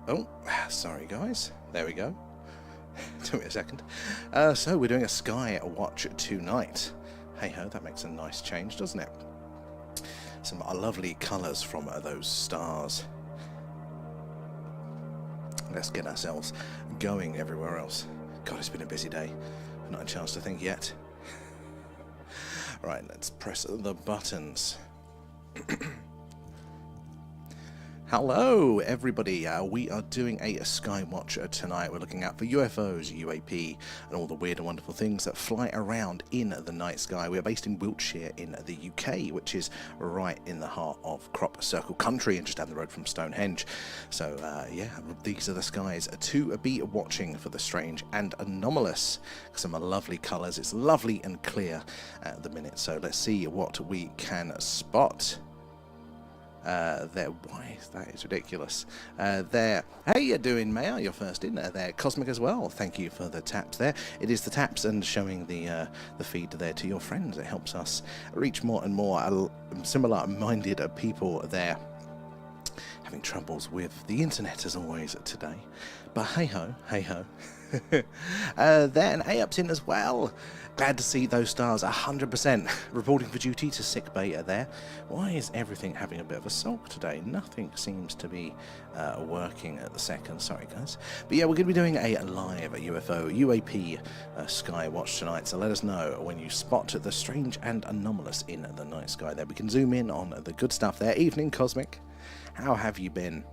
Oh, sorry guys. There we go. Took me a second. So we're doing a Skywatch tonight. Hey ho, that makes a nice change, doesn't it? Some lovely colours from those stars. Let's get ourselves going everywhere else. God, it's been a busy day. Not a chance to think yet. Right, let's press the buttons. Hello everybody, we are doing a Skywatch tonight. We're looking out for UFOs, UAP and all the weird and wonderful things that fly around in the night sky. We are based in Wiltshire in the UK, which is right in the heart of Crop Circle country and just down the road from Stonehenge. So yeah, these are the skies to be watching for the strange and anomalous. Some lovely colours, it's lovely and clear at the minute, so let's see what we can spot. There, why that is ridiculous. There, how you doing, Mayor? You're first in there. Cosmic as well. Thank you for the taps there. It is the taps and showing the feed there to your friends. It helps us reach more and more similar-minded people there. Having troubles with the internet as always today, but hey ho, hey ho. There, and A-Up's in as well. Glad to see those stars 100% reporting for duty to sick bay there. Why is everything having a bit of a sulk today? Nothing seems to be working at the second. Sorry guys. But yeah, we're going to be doing a live UFO UAP Skywatch tonight, so let us know when you spot the strange and anomalous in the night sky there. We can zoom in on the good stuff there. Evening Cosmic, how have you been?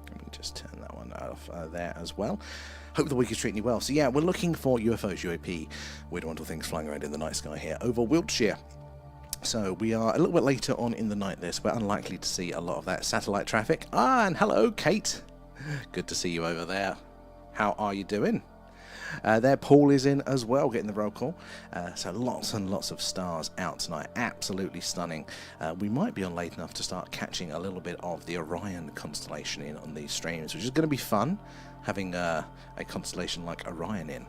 Let me just turn that one off there as well. Hope the week is treating you well. So yeah, we're looking for UFOs, UAP, weird wonderful things flying around in the night sky here over Wiltshire. So we are a little bit later on in the night this. We're unlikely to see a lot of that satellite traffic. Ah, and hello, Kate. Good to see you over there. How are you doing? There, Paul is in as well, getting the roll call. So lots and lots of stars out tonight. Absolutely stunning. We might be on late enough to start catching a little bit of the Orion constellation in on these streams, which is going to be fun, having a constellation like Orion in.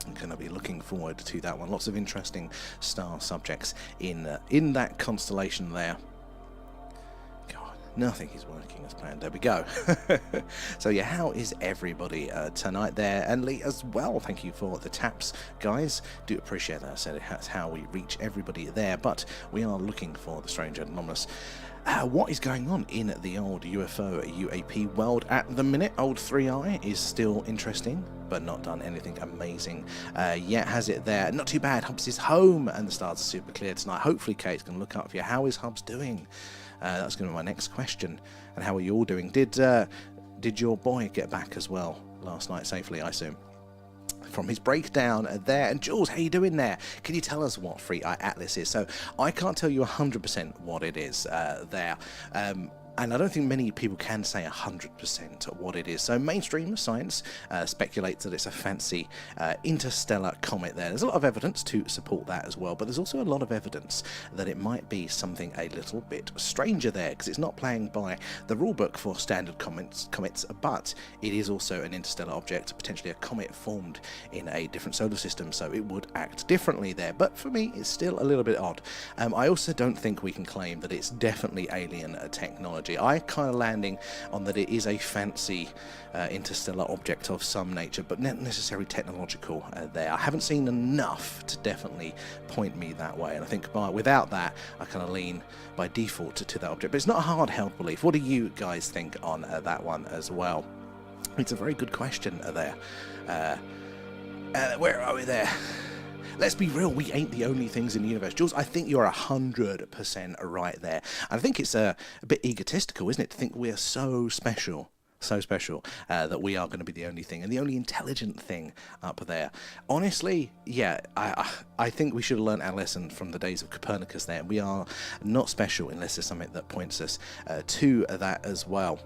I'm going to be looking forward to that one. Lots of interesting star subjects in that constellation there. Nothing is working as planned. There we go. So yeah, how is everybody tonight there? And Lee as well, thank you for the taps, guys. Do appreciate that. I said that's how we reach everybody there. But we are looking for the strange and anomalous. What is going on in the old UFO UAP world at the minute? Old 3i is still interesting, but not done anything amazing yet, has it there? Not too bad. Hubs is home, and the stars are super clear tonight. Hopefully Kate's going to look up for you. How is Hubs doing? That's going to be my next question. And how are you all doing? Did your boy get back as well last night safely, I assume? From his breakdown there. And Jules, how you doing there? Can you tell us what 3i Atlas is? So I can't tell you 100% what it is there. And I don't think many people can say 100% what it is. So mainstream science speculates that it's a fancy interstellar comet there. There's a lot of evidence to support that as well, but there's also a lot of evidence that it might be something a little bit stranger there, because it's not playing by the rulebook for standard comets, but it is also an interstellar object, potentially a comet formed in a different solar system, so it would act differently there. But for me, it's still a little bit odd. I also don't think we can claim that it's definitely alien technology. I kind of landing on that it is a fancy interstellar object of some nature, but not necessarily technological there. I haven't seen enough to definitely point me that way, and I think without that, I kind of lean by default to that object. But it's not a hard-held belief. What do you guys think on that one as well? It's a very good question there. Where are we there? Let's be real, we ain't the only things in the universe. Jules, I think you're 100% right there. I think it's a bit egotistical, isn't it, to think we're so special, that we are going to be the only thing and the only intelligent thing up there. Honestly, yeah, I think we should have learned our lesson from the days of Copernicus there. We are not special unless there's something that points us to that as well.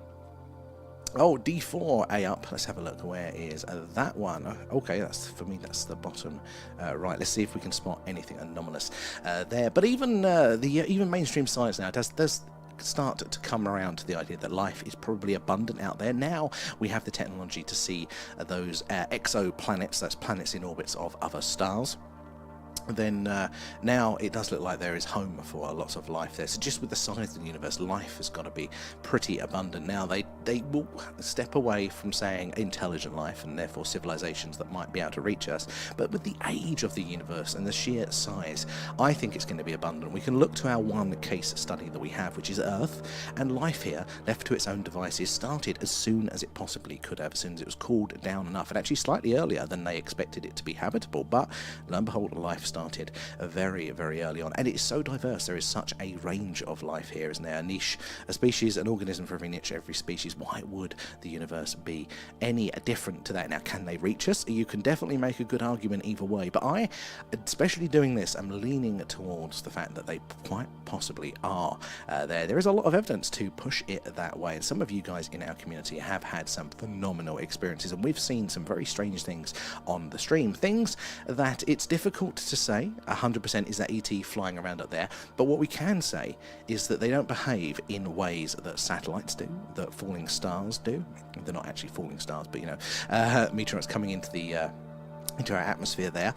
Oh, D4 A up. Let's have a look. Where is that one? Okay, that's for me. That's the bottom right. Let's see if we can spot anything anomalous there. But even even mainstream science now does start to come around to the idea that life is probably abundant out there. Now we have the technology to see those exoplanets. That's planets in orbits of other stars. then now it does look like there is home for lots of life there. So just with the size of the universe, life has got to be pretty abundant. Now they will step away from saying intelligent life and therefore civilizations that might be able to reach us, but with the age of the universe and the sheer size, I think it's going to be abundant. We can look to our one case study that we have, which is Earth, and life here, left to its own devices, started as soon as it possibly could have, as soon as it was cooled down enough, and actually slightly earlier than they expected it to be habitable. But lo and behold, life started very, very early on, and it's so diverse. There is such a range of life here, isn't there? A niche, a species, an organism for every niche, every species. Why would the universe be any different to that? Now, can they reach us? You can definitely make a good argument either way, but I, especially doing this, am leaning towards the fact that they quite possibly are there. There is a lot of evidence to push it that way, and some of you guys in our community have had some phenomenal experiences, and we've seen some very strange things on the stream. Things that it's difficult to say 100% is that ET flying around up there, but what we can say is that they don't behave in ways that satellites do, that falling stars do. They're not actually falling stars, but you know, meteorites coming into the into our atmosphere there.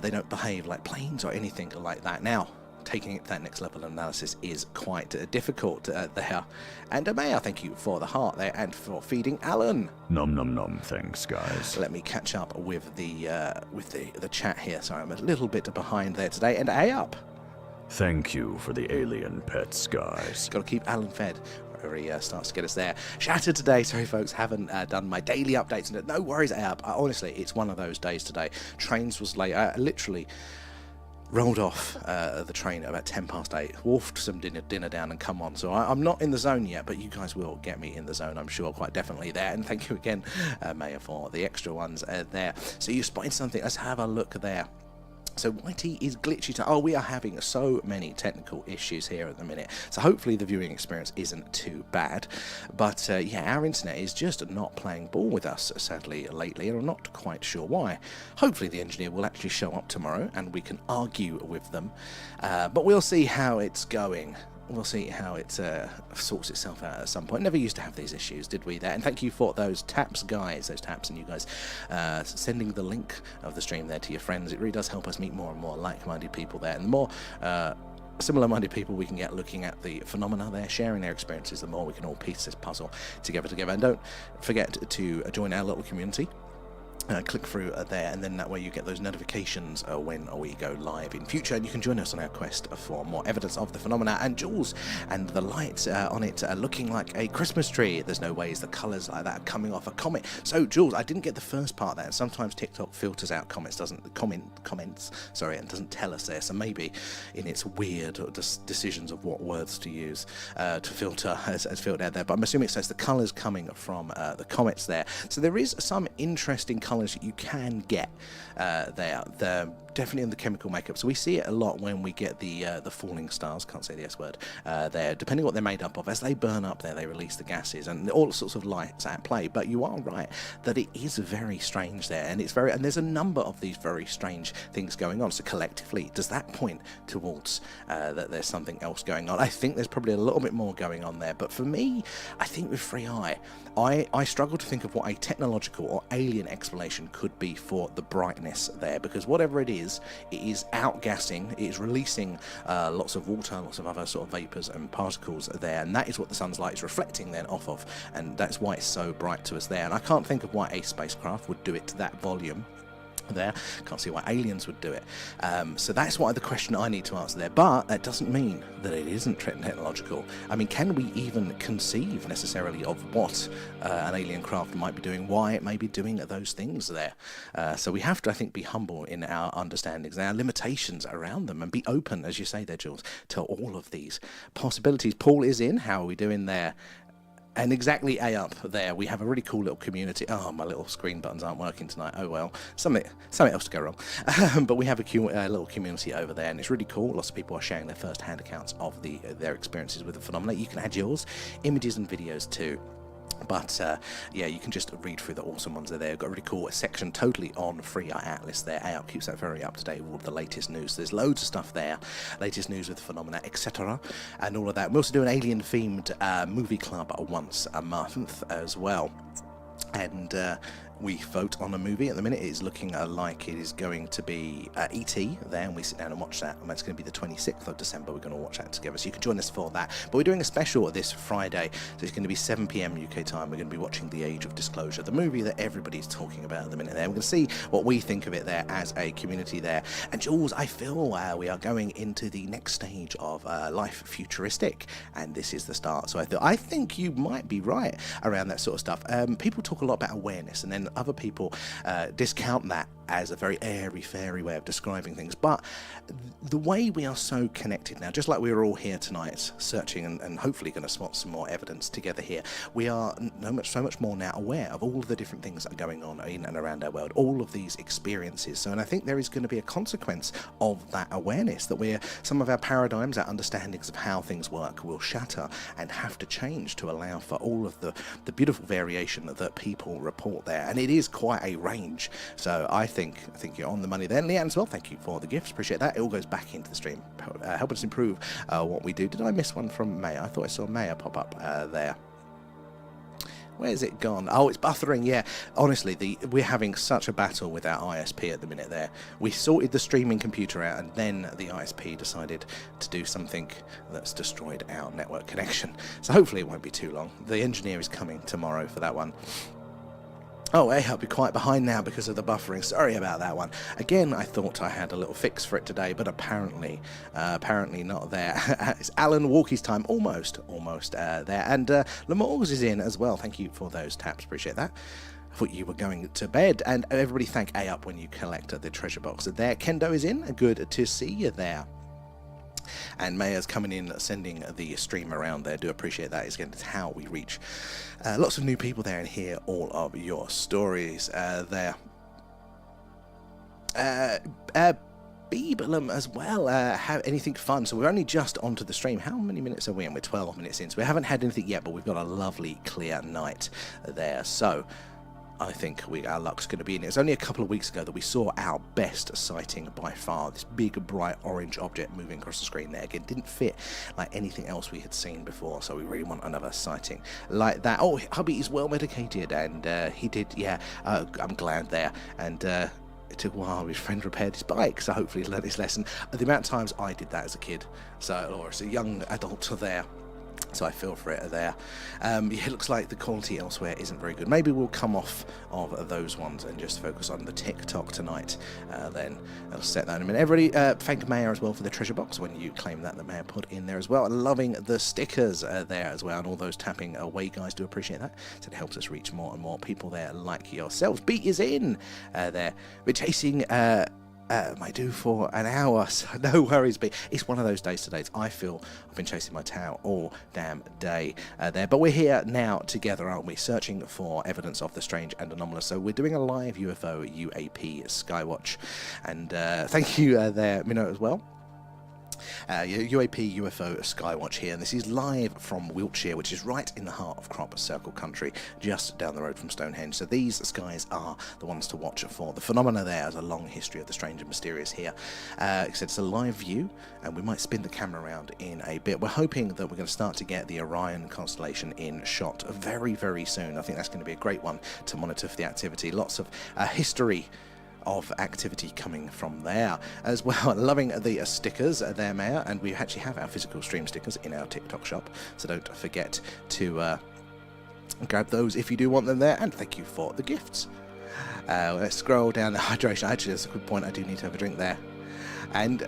They don't behave like planes or anything like that. Now, taking it to that next level of analysis is quite difficult there. And may I thank you for the heart there and for feeding Alan. Nom nom nom. Thanks, guys. Let me catch up with the chat here. Sorry, I'm a little bit behind there today. And up. Thank you for the alien pets, guys. Got to keep Alan fed. Wherever he starts to get us there. Shattered today. Sorry, folks, haven't done my daily updates. No worries, up. Honestly, it's one of those days today. Trains was late. I literally rolled off the train at about 8:10, wolfed some dinner down and come on. So I'm not in the zone yet, but you guys will get me in the zone, I'm sure, quite definitely there. And thank you again, Maya, for the extra ones there. So you spotted something. Let's have a look there. So YT is glitchy to... Oh, we are having so many technical issues here at the minute. So hopefully the viewing experience isn't too bad. But yeah, our internet is just not playing ball with us, sadly, lately. And I'm not quite sure why. Hopefully the engineer will actually show up tomorrow and we can argue with them. But we'll see how it's going. We'll see how it sorts itself out at some point. Never used to have these issues, did we there? And thank you for those taps, guys, those taps, and you guys sending the link of the stream there to your friends. It really does help us meet more and more like-minded people there. And the more similar-minded people we can get looking at the phenomena there, sharing their experiences, the more we can all piece this puzzle together. And don't forget to join our little community. Click through there, and then that way you get those notifications when we go live in future, and you can join us on our quest for more evidence of the phenomena. And Jules and the lights on it looking like a Christmas tree. There's no ways the colours like that are coming off a comet. So Jules, I didn't get the first part there, and sometimes TikTok filters out comments, sorry, and doesn't tell us there. So maybe in its weird decisions of what words to use to filter has filtered out there. But I'm assuming it says the colours coming from the comets there. So there is some interesting colours you can get there. They're definitely in the chemical makeup. So we see it a lot when we get the falling stars, can't say the S word, there. Depending what they're made up of, as they burn up there, they release the gases and all sorts of lights at play. But you are right that it is very strange there, and there's a number of these very strange things going on. So collectively, does that point towards that there's something else going on? I think there's probably a little bit more going on there. But for me, I think with Free Eye, I struggle to think of what a technological or alien explanation could be for the brightness there, because whatever it is outgassing, it is releasing lots of water, lots of other sort of vapors and particles there, and that is what the sun's light is reflecting then off of, and that's why it's so bright to us there. And I can't think of why a spacecraft would do it to that volume there. Can't see why aliens would do it. So that's the question I need to answer there. But that doesn't mean that it isn't technological. I mean, can we even conceive necessarily of what an alien craft might be doing, why it may be doing those things there? So we have to, I think, be humble in our understandings and our limitations around them, and be open, as you say there, Jules, to all of these possibilities. Paul is in. How are we doing there? And exactly up there, we have a really cool little community. Oh, my little screen buttons aren't working tonight. Oh well, something else to go wrong. But we have a little community over there, and it's really cool. Lots of people are sharing their first-hand accounts of their experiences with the phenomena. You can add yours, images and videos too. But yeah, you can just read through the awesome ones that are there. We've got a really cool section totally on Free Eye Atlas there. AOP keeps that very up to date with all of the latest news. So there's loads of stuff there, latest news with phenomena, etc., and all of that. We also do an alien themed movie club once a month as well. And we vote on a movie. At the minute, it is looking like it is going to be E.T. there, and we sit down and watch that. And that's going to be the 26th of December. We're going to watch that together, so you can join us for that. But we're doing a special this Friday, so it's going to be 7 p.m. UK time. We're going to be watching The Age of Disclosure, the movie that everybody's talking about at the minute there. We're going to see what we think of it there as a community there. And Jules, I feel we are going into the next stage of life futuristic, and this is the start. So I think you might be right around that sort of stuff. People talk a lot about awareness, and then other people discount that as a very airy-fairy way of describing things. But the way we are so connected now, just like we were all here tonight searching and hopefully going to spot some more evidence together here, we are so much more now aware of all of the different things that are going on in and around our world, all of these experiences. So, and I think there is going to be a consequence of that awareness, that some of our paradigms, our understandings of how things work will shatter and have to change to allow for all of the beautiful variation that people report there. And it is quite a range. So I think you're on the money there. And Leanne as well, thank you for the gifts, appreciate that. It all goes back into the stream, helping us improve what we do. Did I miss one from Maya? I thought I saw Maya pop up there. Where's it gone? Oh, it's buffering, yeah. Honestly, we're having such a battle with our ISP at the minute there. We sorted the streaming computer out, and then the ISP decided to do something that's destroyed our network connection. So hopefully it won't be too long. The engineer is coming tomorrow for that one. Oh, hey, I'll be quite behind now because of the buffering. Sorry about that one. Again, I thought I had a little fix for it today, but apparently not there. It's Alan Walkie's time, almost there. And Lamor's is in as well. Thank you for those taps. Appreciate that. I thought you were going to bed. And everybody thank A up when you collect the treasure box. There, Kendo is in. Good to see you there. And Maya's coming in, sending the stream around there. Do appreciate that. It's how we reach lots of new people there and hear all of your stories there. Beebelum as well. Have anything fun? So we're only just onto the stream. How many minutes are we in? We're 12 minutes in. So we haven't had anything yet, but we've got a lovely clear night there. So I think our luck's going to be in it. It's only a couple of weeks ago that we saw our best sighting by far. This big, bright orange object moving across the screen there. Again, didn't fit like anything else we had seen before, so we really want another sighting like that. Oh, hubby is well medicated, and he did, yeah, I'm glad there. And it took a while. His friend repaired his bike, so hopefully he learned his lesson. The amount of times I did that as a kid, or as a young adult there, so I feel for it there. Yeah, it looks like the quality elsewhere isn't very good. Maybe we'll come off of those ones and just focus on the TikTok tonight. Then I'll set that in a minute. Everybody, thank Mayor as well for the treasure box when you claim that the Mayor put in there as well. Loving the stickers there as well, and all those tapping away guys. Do appreciate that. So it helps us reach more and more people there like yourselves. Beat is in there. We're chasing my do for an hour, so no worries, but it's one of those days today. I feel I've been chasing my tail all damn day there, but we're here now together, aren't we, searching for evidence of the strange and anomalous. So we're doing a live UFO UAP Skywatch, and thank you there, Minnow, as well. UAP UFO Skywatch here, and this is live from Wiltshire, which is right in the heart of Crop Circle country, just down the road from Stonehenge. So these skies are the ones to watch for. The phenomena there has a long history of the strange and mysterious here. Except it's a live view, and we might spin the camera around in a bit. We're hoping that we're going to start to get the Orion constellation in shot very, very soon. I think that's going to be a great one to monitor for the activity. Lots of history of activity coming from there as well. Loving the stickers there, Mayor, and we actually have our physical stream stickers in our TikTok shop, so don't forget to grab those if you do want them there. And thank you for the gifts. Let's scroll down the hydration. Actually, that's a good point. I do need to have a drink there. And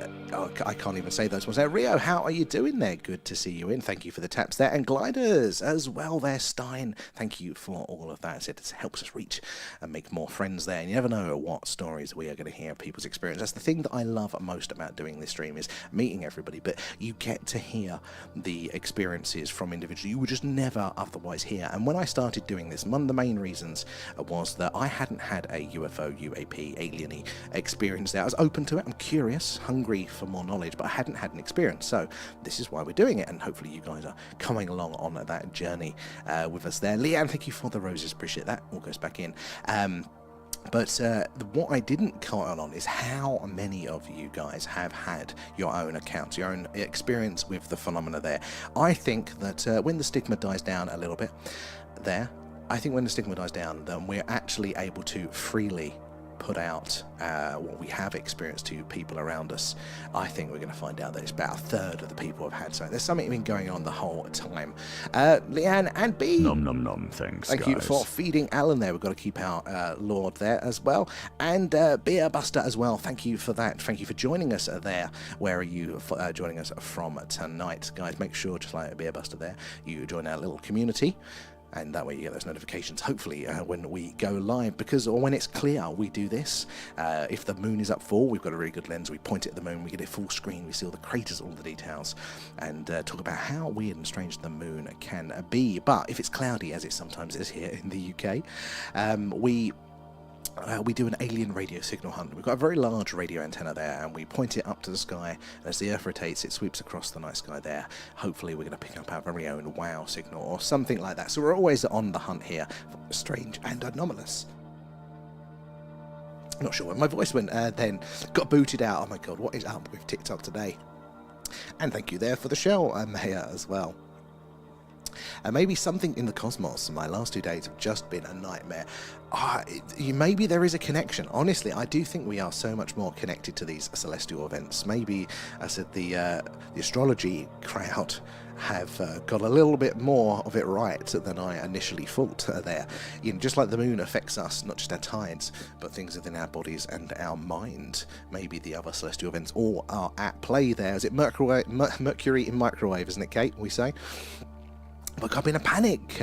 I can't even say those ones there. Rio, how are you doing there? Good to see you in. Thank you for the taps there. And gliders as well there, Stein. Thank you for all of that. It helps us reach and make more friends there. And you never know what stories we are going to hear people's experience. That's the thing that I love most about doing this stream, is meeting everybody. But you get to hear the experiences from individuals you would just never otherwise hear. And when I started doing this, one of the main reasons was that I hadn't had a UFO, UAP, alien-y experience there. I was open to it. I'm curious, hungry for more knowledge, but I hadn't had an experience. So this is why we're doing it, and hopefully you guys are coming along on that journey with us there. Leanne, thank you for the roses. Appreciate that. All goes back in. But what I didn't count on is how many of you guys have had your own accounts, your own experience with the phenomena there. I think that when the stigma dies down a little bit there, I think when the stigma dies down, then we're actually able to freely put out what we have experienced to people around us. I think we're going to find out that it's about a third of the people have had so. There's something been going on the whole time. Leanne and B. Nom nom nom, thanks, Thank guys. you for feeding Alan there. We've got to keep our Lord there as well. And Beer Buster as well. Thank you for that. Thank you for joining us there. Where are you joining us from tonight? Guys, make sure, just like Beer Buster there, you join our little community. And that way you get those notifications, hopefully, when we go live. Because when it's clear, we do this. If the moon is up full, we've got a really good lens. We point it at the moon, we get it full screen, we see all the craters, all the details, and talk about how weird and strange the moon can be. But if it's cloudy, as it sometimes is here in the UK, we do an alien radio signal hunt. We've got a very large radio antenna there, and we point it up to the sky, and as the Earth rotates, it sweeps across the night sky there. Hopefully we're going to pick up our very own WOW signal or something like that. So we're always on the hunt here for strange and anomalous. Not sure when my voice went, then got booted out. Oh my god, what is up with TikTok today? And thank you there for the shell, Maya, as well. Maybe something in the cosmos. My last 2 days have just been a nightmare. Maybe there is a connection. Honestly, I do think we are so much more connected to these celestial events. Maybe, I said, the astrology crowd have got a little bit more of it right than I initially thought there. You know, just like the moon affects us, not just our tides, but things within our bodies and our mind. Maybe the other celestial events all are at play there. Is it Mercury in microwave, isn't it, Kate, we say? Woke up in a panic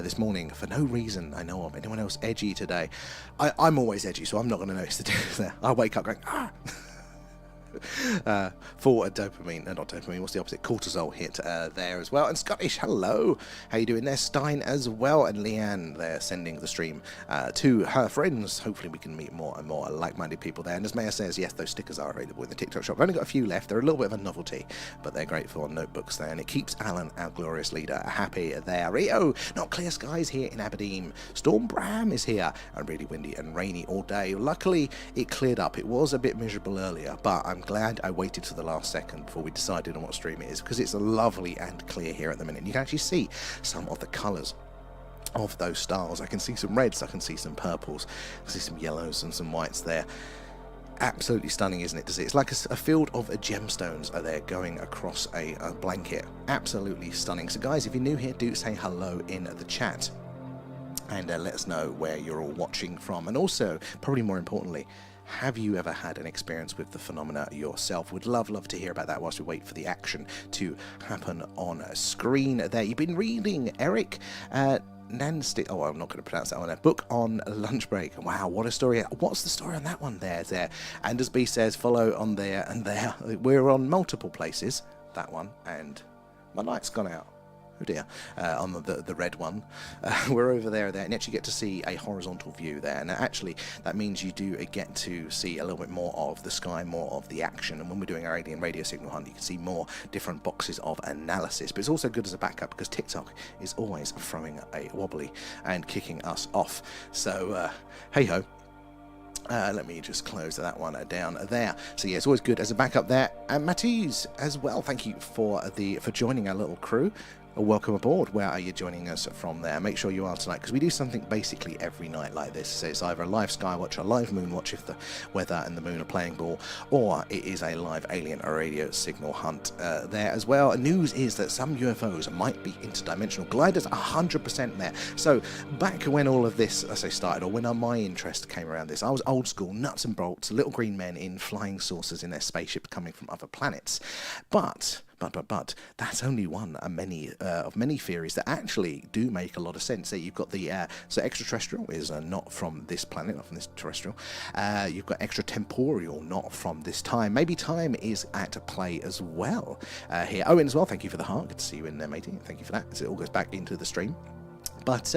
this morning for no reason I know of. Anyone else edgy today? I'm always edgy, so I'm not going to notice the difference there. I wake up going, ah! For a dopamine, not dopamine, what's the opposite? Cortisol hit there as well. And Scottish, hello, how you doing there? Stein as well, and Leanne there sending the stream to her friends. Hopefully we can meet more and more like-minded people there. And as Maya says, yes, those stickers are available in the TikTok shop. I've only got a few left. They're a little bit of a novelty, but they're great for notebooks there, and it keeps Alan, our glorious leader, happy there. Rio, not clear skies here in Aberdeen. Storm Bram is here, and really windy and rainy all day. Luckily it cleared up. It was a bit miserable earlier, but I'm glad I waited to the last second before we decided on what stream it is, because it's lovely and clear here at the minute. You can actually see some of the colours of those stars. I can see some reds, I can see some purples, I can see some yellows and some whites there. Absolutely stunning, isn't it, to see? It's like a field of gemstones are there going across a blanket. Absolutely stunning. So guys, if you're new here, do say hello in the chat, and let us know where you're all watching from. And also, probably more importantly, have you ever had an experience with the phenomena yourself? Would love to hear about that whilst we wait for the action to happen on screen there. You've been reading Eric Nancy, oh, I'm not going to pronounce that one. A book on lunch break. Wow, what a story. What's the story on that one there? And as B says, follow on there and there. We're on multiple places, that one, and my light's gone out. Oh dear, on the red one. We're over there, and you actually get to see a horizontal view there, and actually that means you do get to see a little bit more of the sky, more of the action. And when we're doing our alien radio signal hunt, you can see more different boxes of analysis. But it's also good as a backup because TikTok is always throwing a wobbly and kicking us off. So hey ho. Let me just close that one down there. So yeah, it's always good as a backup there. And Matisse as well, thank you for joining our little crew. Welcome aboard. Where are you joining us from there? Make sure you are tonight, because we do something basically every night like this. So it's either a live Skywatch, a live moon watch if the weather and the moon are playing ball, or it is a live alien radio signal hunt there as well. News is that some UFOs might be interdimensional gliders, 100% there. So back when all of this, I say, started, or when my interest came around this, I was old school, nuts and bolts, little green men in flying saucers in their spaceships coming from other planets. But that's only one of many theories that actually do make a lot of sense. So you've got the so extraterrestrial is not from this planet, not from this terrestrial. You've got extratemporal, not from this time. Maybe time is at play as well here. Owen as well, thank you for the heart. Good to see you in there, matey. Thank you for that. So it all goes back into the stream. But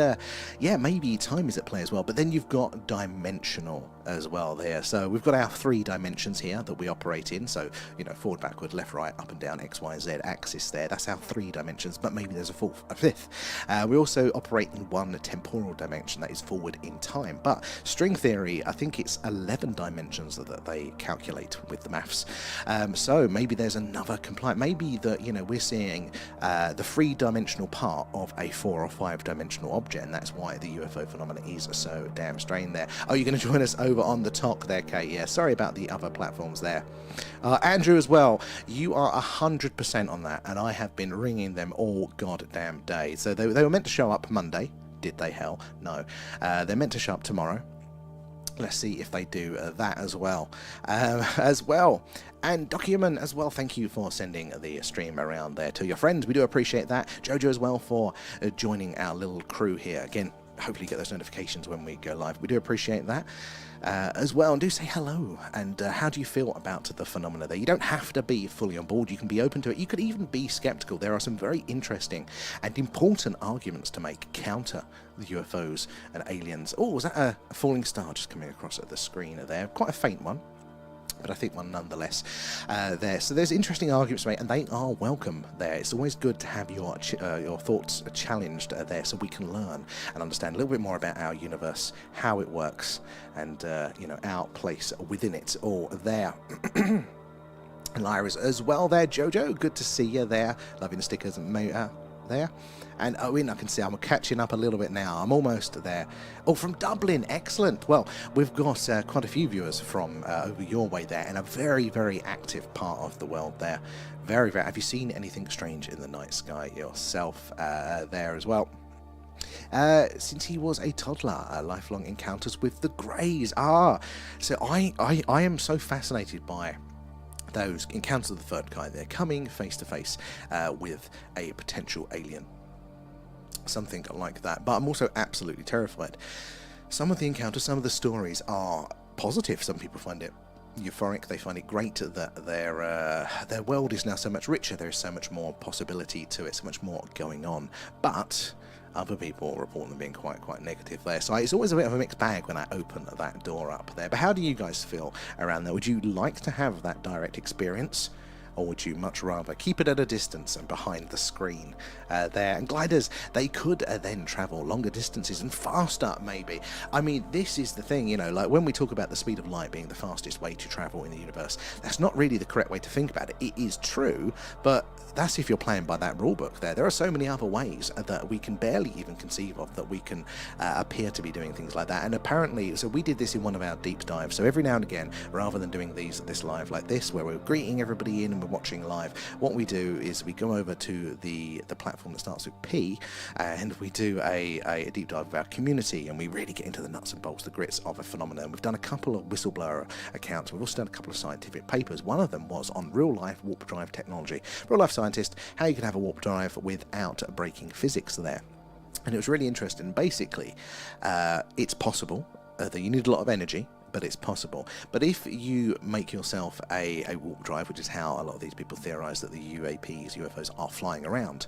yeah, maybe time is at play as well. But then you've got dimensional as well there. So we've got our 3 dimensions here that we operate in. So, forward, backward, left, right, up and down, X, Y, Z axis there. That's our 3 dimensions, but maybe there's a 5th. We also operate in 1 temporal dimension, that is forward in time. But string theory, I think it's 11 dimensions that they calculate with the maths. So maybe there's another compliant. Maybe that, we're seeing the 3-dimensional part of a 4 or 5-dimensional object, and that's why the UFO phenomenon is so damn strange there. Oh, you're going to join us over on the talk there, Kate? Yeah, sorry about the other platforms there. Andrew as well, you are 100% on that, and I have been ringing them all goddamn day. So they were meant to show up Monday. Did they? Hell no. They're meant to show up tomorrow. Let's see if they do that as well. And Document as well, thank you for sending the stream around there to your friends. We do appreciate that. Jojo as well for joining our little crew here. Again, hopefully get those notifications when we go live. We do appreciate that as well. And do say hello. And how do you feel about the phenomena there? You don't have to be fully on board. You can be open to it. You could even be skeptical. There are some very interesting and important arguments to make counter the UFOs and aliens. Oh, was that a falling star just coming across at the screen there? Quite a faint one, but I think one nonetheless there. So there's interesting arguments to make, and they are welcome there. It's always good to have your thoughts challenged there, so we can learn and understand a little bit more about our universe, how it works, and our place within it all there. Lyra's as well there. Jojo, good to see you there. Loving the stickers and there. And Owen, I can see I'm catching up a little bit now. I'm almost there. Oh, from Dublin. Excellent. Well, we've got quite a few viewers from over your way there, and a very, very active part of the world there. Very, very. Have you seen anything strange in the night sky yourself there as well? Since he was a toddler, lifelong encounters with the Greys. So I am so fascinated by those encounters of the third kind. They're coming face to face with a potential alien. Something like that. But I'm also absolutely terrified. Some of the encounters, some of the stories are positive. Some people find it euphoric. They find it great that their world is now so much richer. There is so much more possibility to it, so much more going on. But other people report them being quite negative there. So it's always a bit of a mixed bag when I open that door up there. But how do you guys feel around there? Would you like to have that direct experience? Or would you much rather keep it at a distance and behind the screen there? And gliders, they could then travel longer distances and faster, maybe. I mean, this is the thing, like when we talk about the speed of light being the fastest way to travel in the universe, that's not really the correct way to think about it. It is true, but that's if you're playing by that rule book there. There are so many other ways that we can barely even conceive of that we can appear to be doing things like that. And apparently, so we did this in one of our deep dives. So every now and again, rather than doing this live like this, where we're greeting everybody in and we're watching live, what we do is we go over to the platform that starts with P, and we do a deep dive of our community, and we really get into the nuts and bolts, the grits of a phenomenon. We've done a couple of whistleblower accounts. We've also done a couple of scientific papers. One of them was on real-life warp drive technology. Real-life scientist, how you can have a warp drive without breaking physics there. And it was really interesting. Basically, it's possible that you need a lot of energy, but it's possible. But if you make yourself a warp drive, which is how a lot of these people theorize that the UAPs, UFOs are flying around,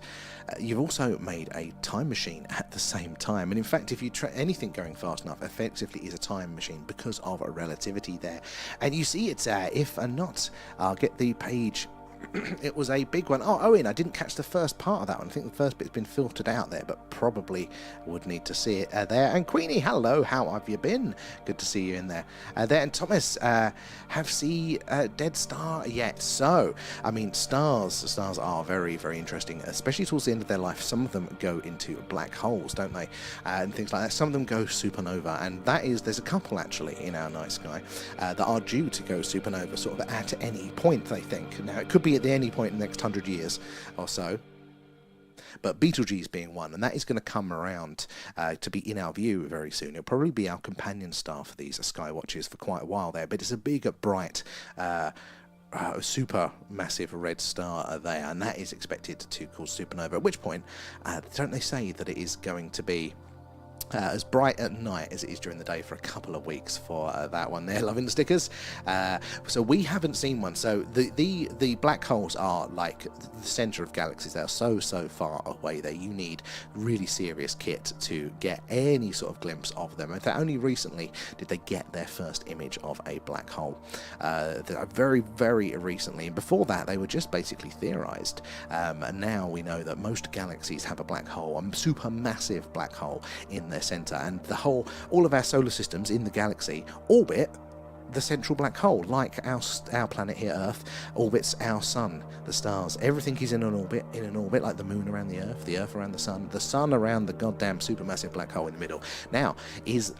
you've also made a time machine at the same time. And in fact, if you try anything going fast enough, effectively is a time machine because of a relativity there. And you see it's, if not, I'll get the page. It was a big one. Oh, Owen, I didn't catch the first part of that one. I think the first bit's been filtered out there, but probably would need to see it there. And Queenie, hello, how have you been? Good to see you in there. There, and Thomas, have seen Dead Star yet? So, I mean, stars are very, very interesting, especially towards the end of their life. Some of them go into black holes, don't they? And things like that. Some of them go supernova, and there's a couple actually in our night sky that are due to go supernova sort of at any point, they think. Now, it could be at any point in the next 100 years or so, but Betelgeuse being one, and that is going to come around to be in our view very soon. It'll probably be our companion star for these Skywatches for quite a while there, but it's a big, bright, super massive red star there, and that is expected to cause supernova, at which point, don't they say that it is going to be as bright at night as it is during the day for a couple of weeks for that one there, loving the stickers. So we haven't seen one. So the black holes are like the center of galaxies. They are so far away there. You need really serious kit to get any sort of glimpse of them. In fact, only recently did they get their first image of a black hole. Very recently, and before that they were just basically theorized. And now we know that most galaxies have a black hole, a super massive black hole in their center, and all of our solar systems in the galaxy orbit the central black hole, like our planet here, Earth, orbits our sun, the stars. Everything is in an orbit, like the moon around the Earth around the sun around the goddamn supermassive black hole in the middle. Now,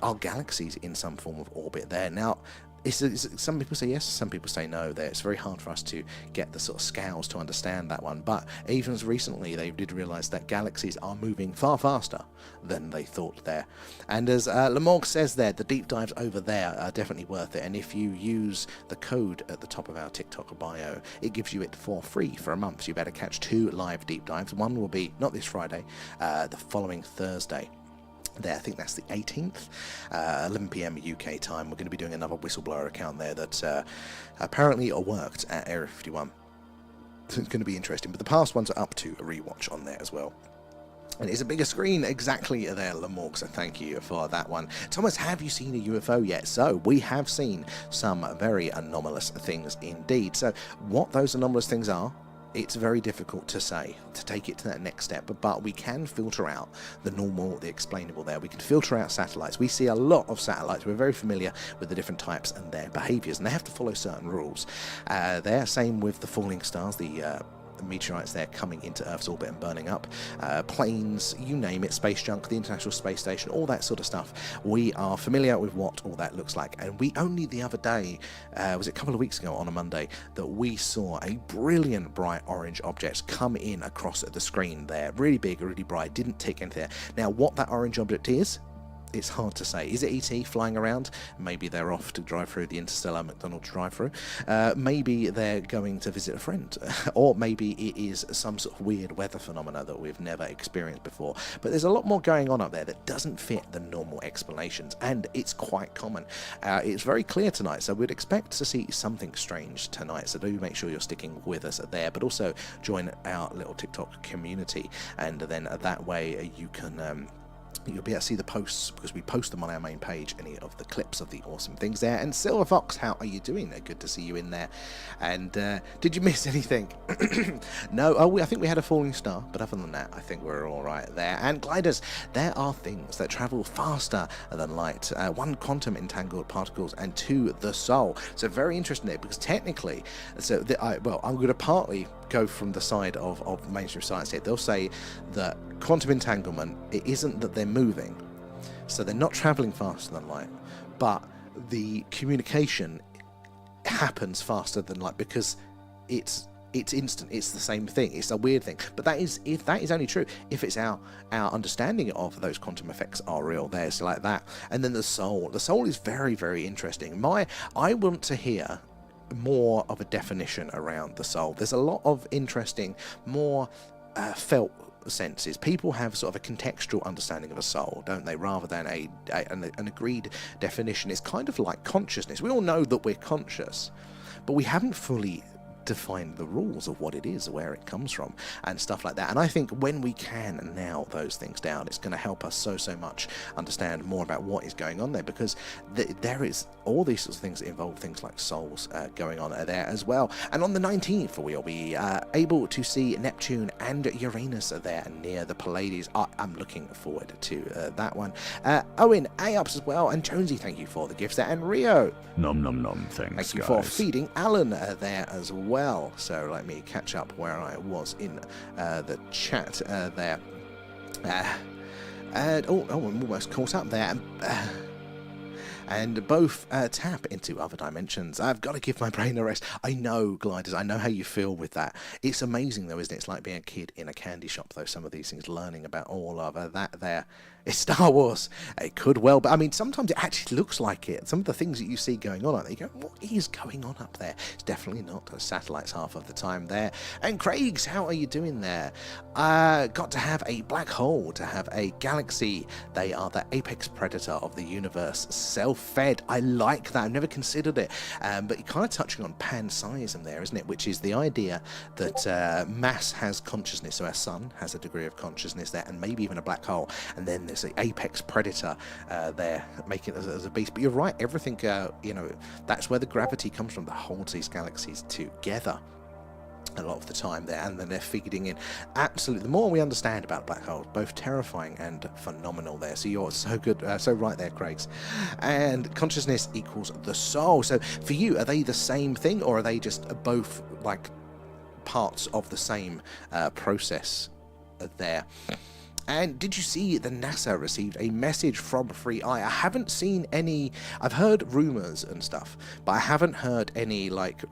are galaxies in some form of orbit there? Now, some people say yes, some people say no. It's very hard for us to get the sort of scales to understand that one, but even as recently they did realise that galaxies are moving far faster than they thought there. And as Lamorg says there, the deep dives over there are definitely worth it, and if you use the code at the top of our TikTok bio, it gives you it for free for a month. So you better catch 2 live deep dives. One will be not this Friday, the following Thursday. There, I think that's the 18th, 11 PM UK time. We're going to be doing another whistleblower account there that apparently worked at Area 51. So it's going to be interesting, but the past ones are up to a rewatch on there as well. And it's a bigger screen exactly there, Lamorg, so thank you for that one. Thomas, have you seen a UFO yet? So, we have seen some very anomalous things indeed. So, what those anomalous things are, it's very difficult to say, to take it to that next step, but we can filter out the normal, the explainable there. We can filter out satellites. We see a lot of satellites. We're very familiar with the different types and their behaviours, and they have to follow certain rules. They're same with the falling stars, the meteorites there coming into Earth's orbit and burning up, planes, you name it, space junk, the International Space Station, all that sort of stuff. We are familiar with what all that looks like, and we only the other day, was it a couple of weeks ago on a Monday, that we saw a brilliant bright orange object come in across the screen there, really big, really bright, didn't tick anything there. Now what that orange object is, it's hard to say. Is it ET flying around? Maybe they're off to drive through the interstellar McDonald's drive-through. Maybe they're going to visit a friend. Or maybe it is some sort of weird weather phenomena that we've never experienced before. But there's a lot more going on up there that doesn't fit the normal explanations, and it's quite common. It's very clear tonight, so we'd expect to see something strange tonight, so do make sure you're sticking with us there, but also join our little TikTok community, and then that way you can you'll be able to see the posts, because we post them on our main page, any of the clips of the awesome things there. And Silver Fox, how are you doing there? Good to see you in there. And did you miss anything? No, I think we had a falling star, but other than that, I think we're all right there. And gliders, there are things that travel faster than light. 1, quantum entangled particles, and 2, the soul. So very interesting there, because technically, I'm going to partly go from the side of mainstream science here. They'll say that quantum entanglement, it isn't that they're moving, so they're not traveling faster than light, but the communication happens faster than light, because it's instant, it's the same thing, it's a weird thing. But that is, if that is only true, if it's our understanding of those quantum effects are real, there's like that. And then the soul is very interesting. I want to hear more of a definition around the soul. There's a lot of interesting, more felt senses. People have sort of a contextual understanding of a soul, don't they, rather than an agreed definition. It's kind of like consciousness. We all know that we're conscious, but we haven't fully define the rules of what it is, where it comes from, and stuff like that. And I think when we can nail those things down, it's going to help us so much understand more about what is going on there, because there is all these sorts of things that involve things like souls going on there as well. And on the 19th, we'll be able to see Neptune and Uranus there near the Pleiades. I'm looking forward to that one. Owen, A-Ups as well, and Jonesy, thank you for the gifts there, and Rio. Nom nom nom, thanks, thank you guys. for feeding Alan there as well. So let me catch up where I was in the chat there. I'm almost caught up there. And both tap into other dimensions. I've got to give my brain a rest. I know, Gliders, I know how you feel with that. It's amazing, though, isn't it? It's like being a kid in a candy shop, though, some of these things, learning about all of that there. It's Star Wars. It could well, but I mean, sometimes it actually looks like it. Some of the things that you see going on, you go, what is going on up there? It's definitely not satellites half of the time there. And Craigs, how are you doing there? Got to have a black hole, to have a galaxy. They are the apex predator of the universe, self-fed. I like that. I've never considered it, but you're kind of touching on panpsyism there, isn't it? Which is the idea that mass has consciousness, so our sun has a degree of consciousness there, and maybe even a black hole, and then there's the apex predator there, making it as a beast. But you're right, everything, that's where the gravity comes from, that holds these galaxies together a lot of the time there, and then they're feeding in. Absolutely, the more we understand about black holes, both terrifying and phenomenal there. So you're so good, so right there, Craigs. And consciousness equals the soul. So for you, are they the same thing, or are they just both like parts of the same process there? And did you see that NASA received a message from Free Eye? I haven't seen any. I've heard rumors and stuff, but I haven't heard any like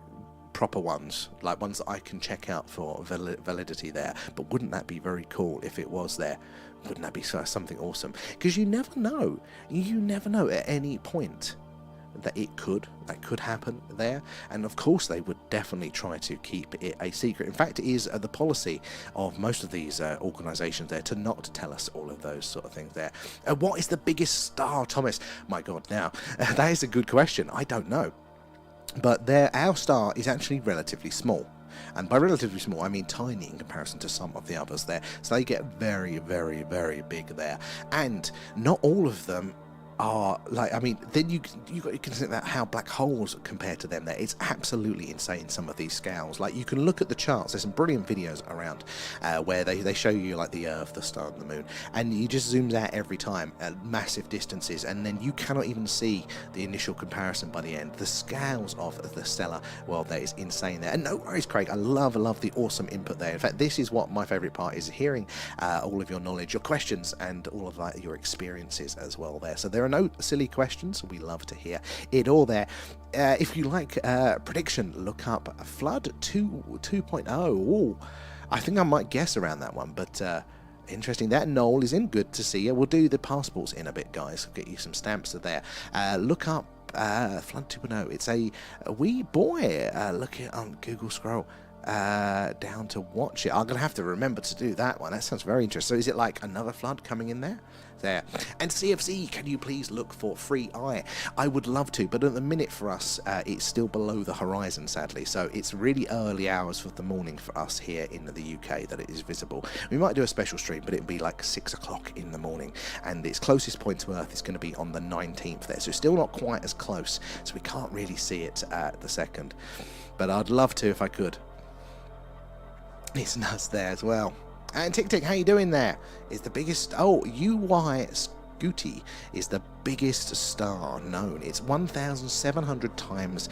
proper ones, like ones that I can check out for validity there. But wouldn't that be very cool if it was there? Wouldn't that be something awesome? Because you never know at any point that that could happen there. And of course they would definitely try to keep it a secret. In fact, it is the policy of most of these organizations there to not tell us all of those sort of things there. What is the biggest star, Thomas? My god, now that is a good question. I don't know, but our star is actually relatively small. And by relatively small, I mean tiny in comparison to some of the others there. So they get very, very, very big there. And not all of them are like, I mean, then you got to consider that how black holes compare to them there. It's absolutely insane, some of these scales. Like, you can look at the charts. There's some brilliant videos around where they show you like the Earth, the star, and the moon, and you just zooms out every time at massive distances, and then you cannot even see the initial comparison by the end. The scales of the stellar world there is insane there. And no worries, Craig, I love the awesome input there. In fact, this is what my favorite part is, hearing all of your knowledge, your questions, and all of your experiences as well there. So there are no silly questions. We love to hear it all there. If you like prediction, look up Flood 2.0. Ooh, I think I might guess around that one, but interesting. That Noel is in. Good to see you. We'll do the passports in a bit, guys. Get you some stamps there. Look up Flood 2.0. It's a wee boy. Look at on Google Scroll down to watch it. I'm gonna have to remember to do that one. That sounds very interesting. So is it like another flood coming in there? And CFC, can you please look for Free Eye? I would love to, but at the minute for us, it's still below the horizon, sadly. So it's really early hours of the morning for us here in the UK that it is visible. We might do a special stream, but it'd be like 6 o'clock in the morning, and its closest point to Earth is going to be on the 19th there. So it's still not quite as close, so we can't really see it at the second. But I'd love to if I could. It's nuts there as well. And Tick, how you doing there? Is the biggest... Oh, UY Scooty is the biggest star known. It's 1,700 times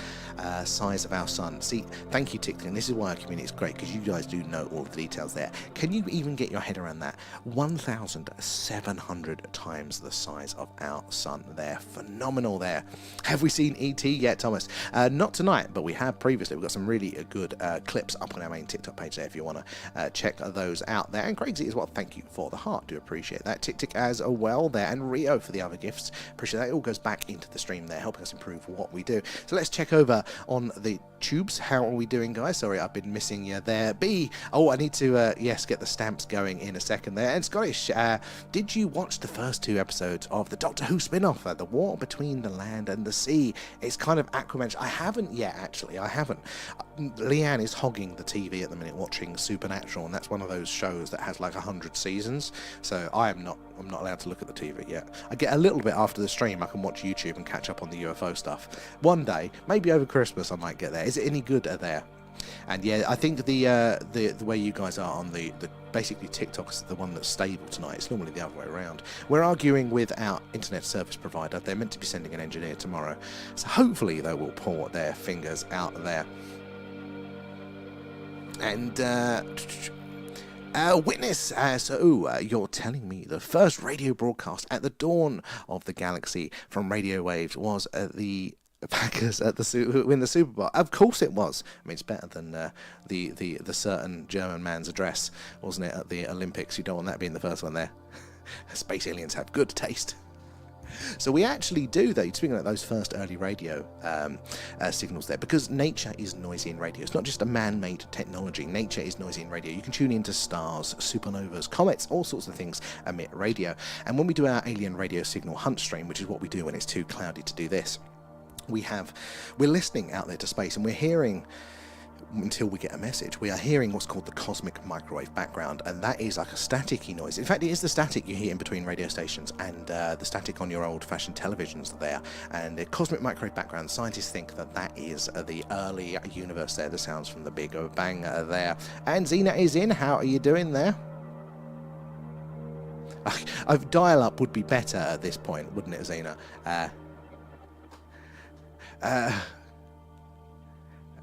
size of our sun. See, thank you, Tick, and this is why our community is great, because you guys do know all the details there. Can you even get your head around that? 1,700 times the size of our sun there. Phenomenal there. Have we seen ET yet, Thomas? Not tonight, but we have previously. We've got some really good clips up on our main TikTok page there if you want to check those out there. And Craig's as well, thank you for the heart. Do appreciate that. Tick as well there, and Rio for the other gifts. Appreciate that. It all goes back into the stream there, helping us improve what we do. So let's check over on the tubes. How are we doing, guys? Sorry, I've been missing you there. B. Oh, I need to, yes, get the stamps going in a second there. And Scottish, did you watch the first 2 episodes of the Doctor Who spin-off, The War Between the Land and the Sea? It's kind of Aquaman. I haven't yet, actually. I haven't. Leanne is hogging the TV at the minute, watching Supernatural, and that's one of those shows that has like 100 seasons. So I'm not allowed to look at the TV yet. I get a little bit after the stream. I can watch YouTube and catch up on the UFO stuff. One day, maybe over Christmas, I might get there. Is it any good there? And yeah, I think the way you guys are on the basically TikTok is the one that's stable tonight. It's normally the other way around. We're arguing with our internet service provider. They're meant to be sending an engineer tomorrow, so hopefully they will pull their fingers out there. And witness, so you're telling me the first radio broadcast at the dawn of the galaxy from radio waves was the Packers at win the Super Bowl. Of course it was. I mean, it's better than the certain German man's address, wasn't it, at the Olympics? You don't want that being the first one there. Space aliens have good taste. So we actually do, though, speaking of those first early radio signals there, because nature is noisy in radio. It's not just a man-made technology. Nature is noisy in radio. You can tune into stars, supernovas, comets, all sorts of things emit radio. And when we do our alien radio signal hunt stream, which is what we do when it's too cloudy to do this, we're listening out there to space, and we're hearing, until we get a message, we are hearing what's called the cosmic microwave background, and that is like a staticky noise. In fact, it is the static you hear in between radio stations and the static on your old-fashioned televisions there. And the cosmic microwave background, scientists think that that is the early universe there, the sounds from the Big Bang there. And Xena is in. How are you doing there? Dial-up would be better at this point, wouldn't it, Xena?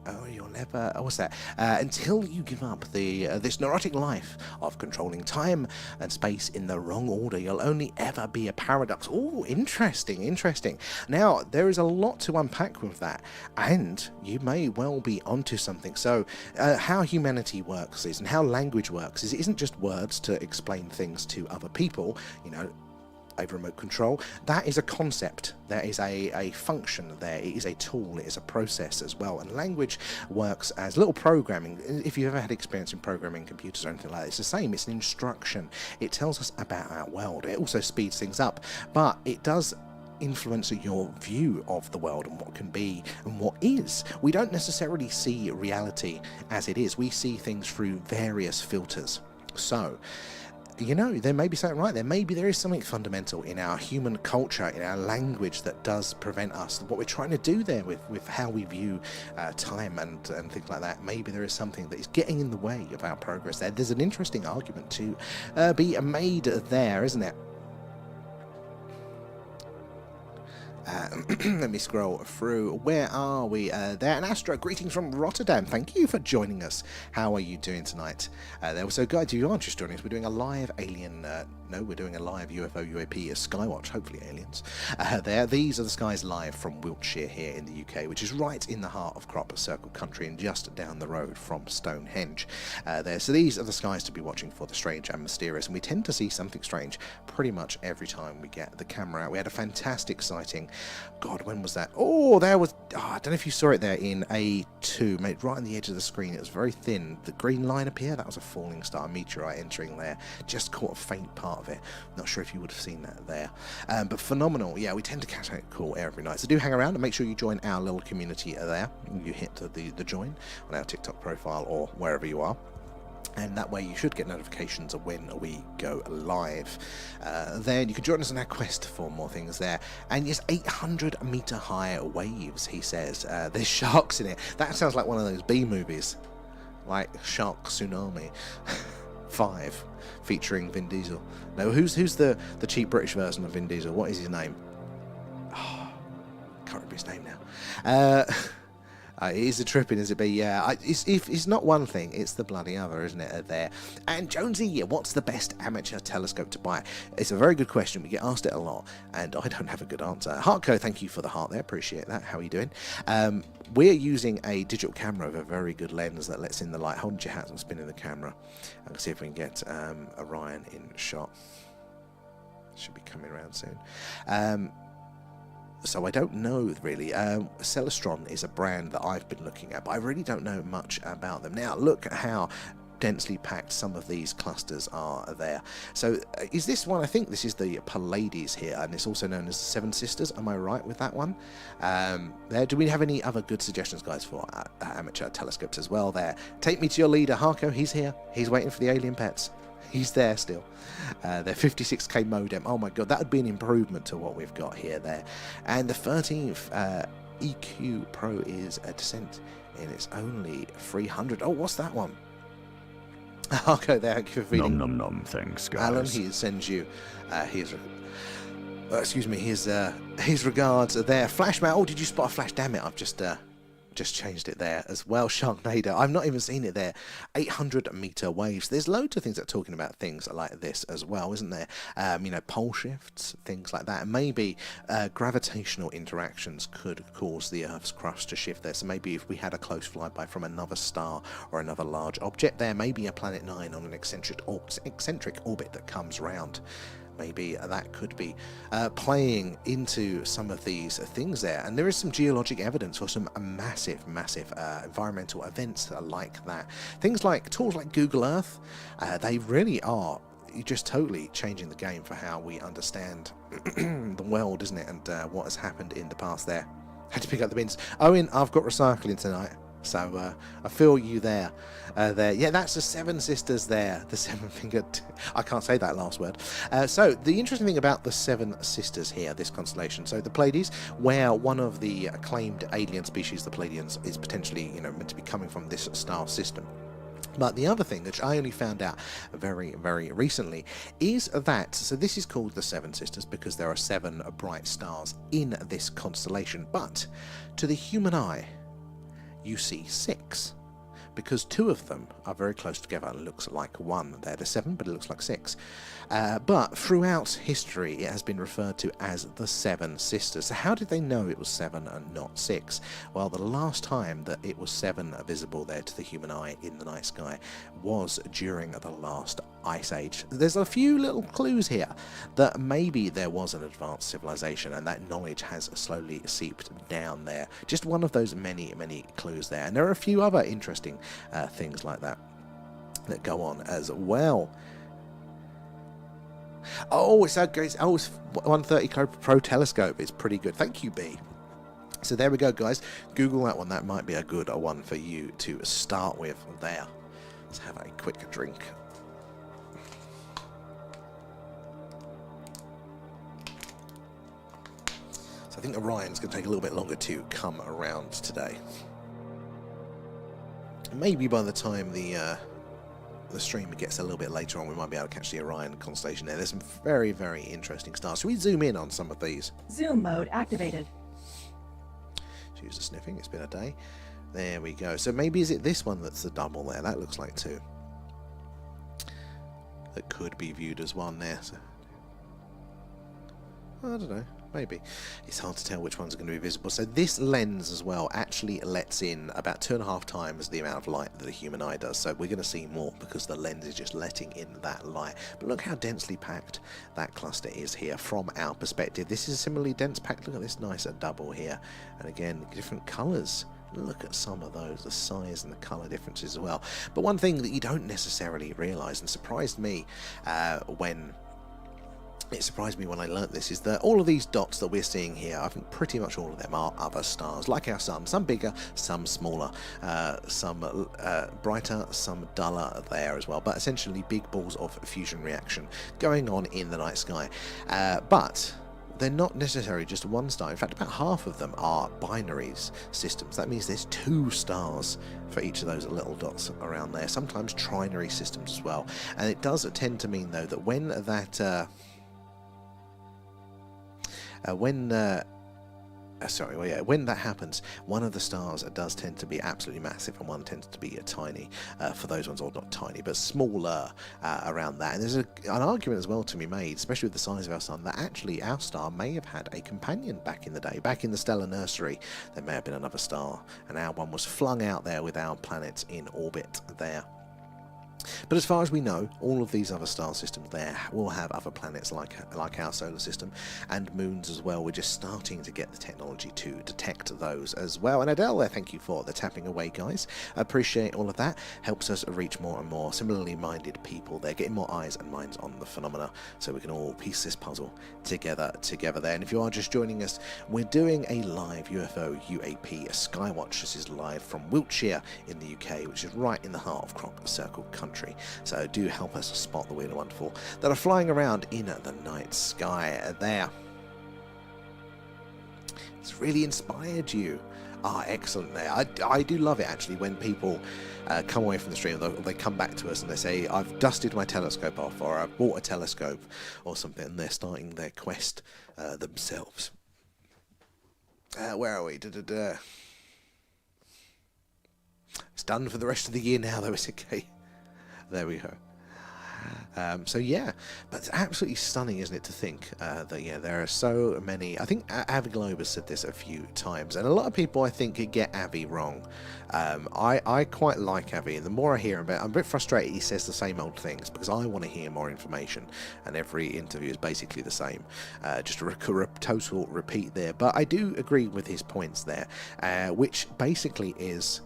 Oh, you'll never... what's that? Until you give up this neurotic life of controlling time and space in the wrong order, you'll only ever be a paradox. Oh, interesting, interesting. Now, there is a lot to unpack with that, and you may well be onto something. So, how humanity works is, and how language works is, it isn't just words to explain things to other people, you know, over remote control. That is a concept. There is a function there. It is a tool. It is a process as well. And language works as little programming. If you've ever had experience in programming computers or anything like that, it's the same. It's an instruction. It tells us about our world. It also speeds things up, but it does influence your view of the world and what can be and what is. We don't necessarily see reality as it is. We see things through various filters. So, you know, there may be something right there. Maybe there is something fundamental in our human culture, in our language, that does prevent us. What we're trying to do there with how we view time and things like that, maybe there is something that is getting in the way of our progress there. There's an interesting argument to be made there, isn't it? Let me scroll through. Where are we? There, and Astra, greetings from Rotterdam. Thank you for joining us. How are you doing tonight? There was so guys, you aren't just joining us. We're doing a live alien. No, we're doing a live UFO UAP Skywatch. Hopefully aliens. There, these are the skies live from Wiltshire here in the UK, which is right in the heart of Crop Circle country and just down the road from Stonehenge. There, so these are the skies to be watching for the strange and mysterious, and we tend to see something strange pretty much every time we get the camera out. We had a fantastic sighting. God, when was that? Oh, there was... Oh, I don't know if you saw it there in A2, mate, right on the edge of the screen. It was very thin. The green line up here, that was a falling star meteorite entering there. Just caught a faint part of it. Not sure if you would have seen that there. But phenomenal. Yeah, we tend to catch a cool air every night. So do hang around and make sure you join our little community there. You hit the join on our TikTok profile or wherever you are. And that way you should get notifications of when we go live. Then you can join us on our quest for more things there. And yes, 800 meter high waves, he says. There's sharks in it. That sounds like one of those B movies, like Shark Tsunami 5, featuring Vin Diesel. No, who's the cheap British version of Vin Diesel? What is his name? Oh, can't remember his name now. It is a tripping as it be, yeah. It's not one thing, it's the bloody other, isn't it, there? And Jonesy, what's the best amateur telescope to buy? It's a very good question. We get asked it a lot, and I don't have a good answer. Heartco, thank you for the heart there. Appreciate that. How are you doing? We're using a digital camera with a very good lens that lets in the light. Hold your hat and spin in the camera. And see if we can get Orion in shot. Should be coming around soon. So I don't know really. Celestron is a brand that I've been looking at, but I really don't know much about them. Now look at how densely packed some of these clusters are there. So is this one? I think this is the Pleiades here, and it's also known as Seven Sisters. Am I right with that one? There. Do we have any other good suggestions, guys, for amateur telescopes as well? There. Take me to your leader, Harko. He's here. He's waiting for the alien pets. He's there still. Their 56k modem. Oh my god, that would be an improvement to what we've got here there. And the 13th EQ Pro is a descent, and it's only 300. Oh, what's that one? I'll go there. Thank you for feeding. Nom nom nom. Thanks, guys. Alan, he sends you his regards there. Flash man. Oh, did you spot a flash? Damn it! I've just changed it there as well. Sharknado. I've not even seen it there. 800 meter waves. There's loads of things that are talking about things like this as well, isn't there? You know, pole shifts, things like that. And maybe gravitational interactions could cause the Earth's crust to shift there. So maybe if we had a close flyby from another star or another large object there, maybe a Planet 9 on an eccentric orbit that comes round. maybe that could be playing into some of these things there. And there is some geologic evidence for some massive environmental events like that. Things like tools like Google Earth, they really are just totally changing the game for how we understand the world, isn't it? And what has happened in the past there. Had to pick up the bins. Owen, I've got recycling tonight, so I feel you there. Yeah, that's the Seven Sisters there. The seven-fingered... I can't say that last word. So the interesting thing about the Seven Sisters here, this constellation, so the Pleiades, where one of the acclaimed alien species, the Pleiadians, is potentially, you know, meant to be coming from this star system. But the other thing that I only found out very recently is that, so this is called the Seven Sisters because there are 7 bright stars in this constellation, but to the human eye you see 6, because 2 of them are very close together and looks like 1. They're the 7, but it looks like 6. But throughout history it has been referred to as the Seven Sisters. So how did they know it was 7 and not 6? Well, the last time that it was 7 visible there to the human eye in the night sky was during the last ice age. There's a few little clues here that maybe there was an advanced civilization and that knowledge has slowly seeped down there. Just one of those many clues there. And there are a few other interesting things like that that go on as well. Oh, it's okay. Oh, it's 130 Pro telescope. It's pretty good. Thank you, B. So there we go, guys. Google that one. That might be a good one for you to start with there. Let's have a quick drink. So I think Orion's going to take a little bit longer to come around today. Maybe by the time the stream gets a little bit later on, we might be able to catch the Orion constellation there. There's some very interesting stars. Should we zoom in on some of these? Zoom mode activated. Use the sniffing. It's been a day. There we go. So maybe is it this one that's the double there? That looks like 2. That could be viewed as 1 there. So I don't know. Maybe. It's hard to tell which ones are going to be visible. So this lens as well actually lets in about 2.5 times the amount of light that the human eye does. So we're going to see more because the lens is just letting in that light. But look how densely packed that cluster is here from our perspective. This is a similarly dense packed. Look at this nice double here. And again, different colours. Look at some of those, the size and the colour differences as well. But one thing that you don't necessarily realise, and surprised me when I learnt this, is that all of these dots that we're seeing here, I think pretty much all of them are other stars, like our sun. Some bigger, some smaller, some brighter, some duller there as well. But essentially big balls of fusion reaction going on in the night sky. But they're not necessarily just one star. In fact, about half of them are binaries systems. That means there's 2 stars for each of those little dots around there. Sometimes trinary systems as well. And it does tend to mean, though, that when that... when that happens, one of the stars does tend to be absolutely massive and one tends to be tiny for those ones, or not tiny, but smaller around that. And there's an argument as well to be made, especially with the size of our sun, that actually our star may have had a companion back in the day. Back in the stellar nursery, there may have been another star, and our one was flung out there with our planets in orbit there. But as far as we know, all of these other star systems there will have other planets like our solar system, and moons as well. We're just starting to get the technology to detect those as well. And Adele there, thank you for the tapping away, guys. I appreciate all of that. Helps us reach more and more similarly minded people. They're getting more eyes and minds on the phenomena, so we can all piece this puzzle together there. And if you are just joining us, we're doing a live UFO UAP Skywatch. This is live from Wiltshire in the UK, which is right in the heart of Crop Circle country. So do help us spot the weird and wonderful that are flying around in the night sky there. It's really inspired you. Ah, excellent there. I do love it actually when people come away from the stream, or they come back to us and they say, I've dusted my telescope off, or I've bought a telescope or something, and they're starting their quest themselves. Where are we? It's done for the rest of the year now, though, is it, okay? There we go. So yeah, but it's absolutely stunning, isn't it, to think that yeah, there are so many. I think Avi Globe has said this a few times, and a lot of people I think get Avi wrong. I quite like Avi, and the more I hear about it, I'm a bit frustrated he says the same old things because I want to hear more information, and every interview is basically the same, just a total repeat there. But I do agree with his points there, which basically is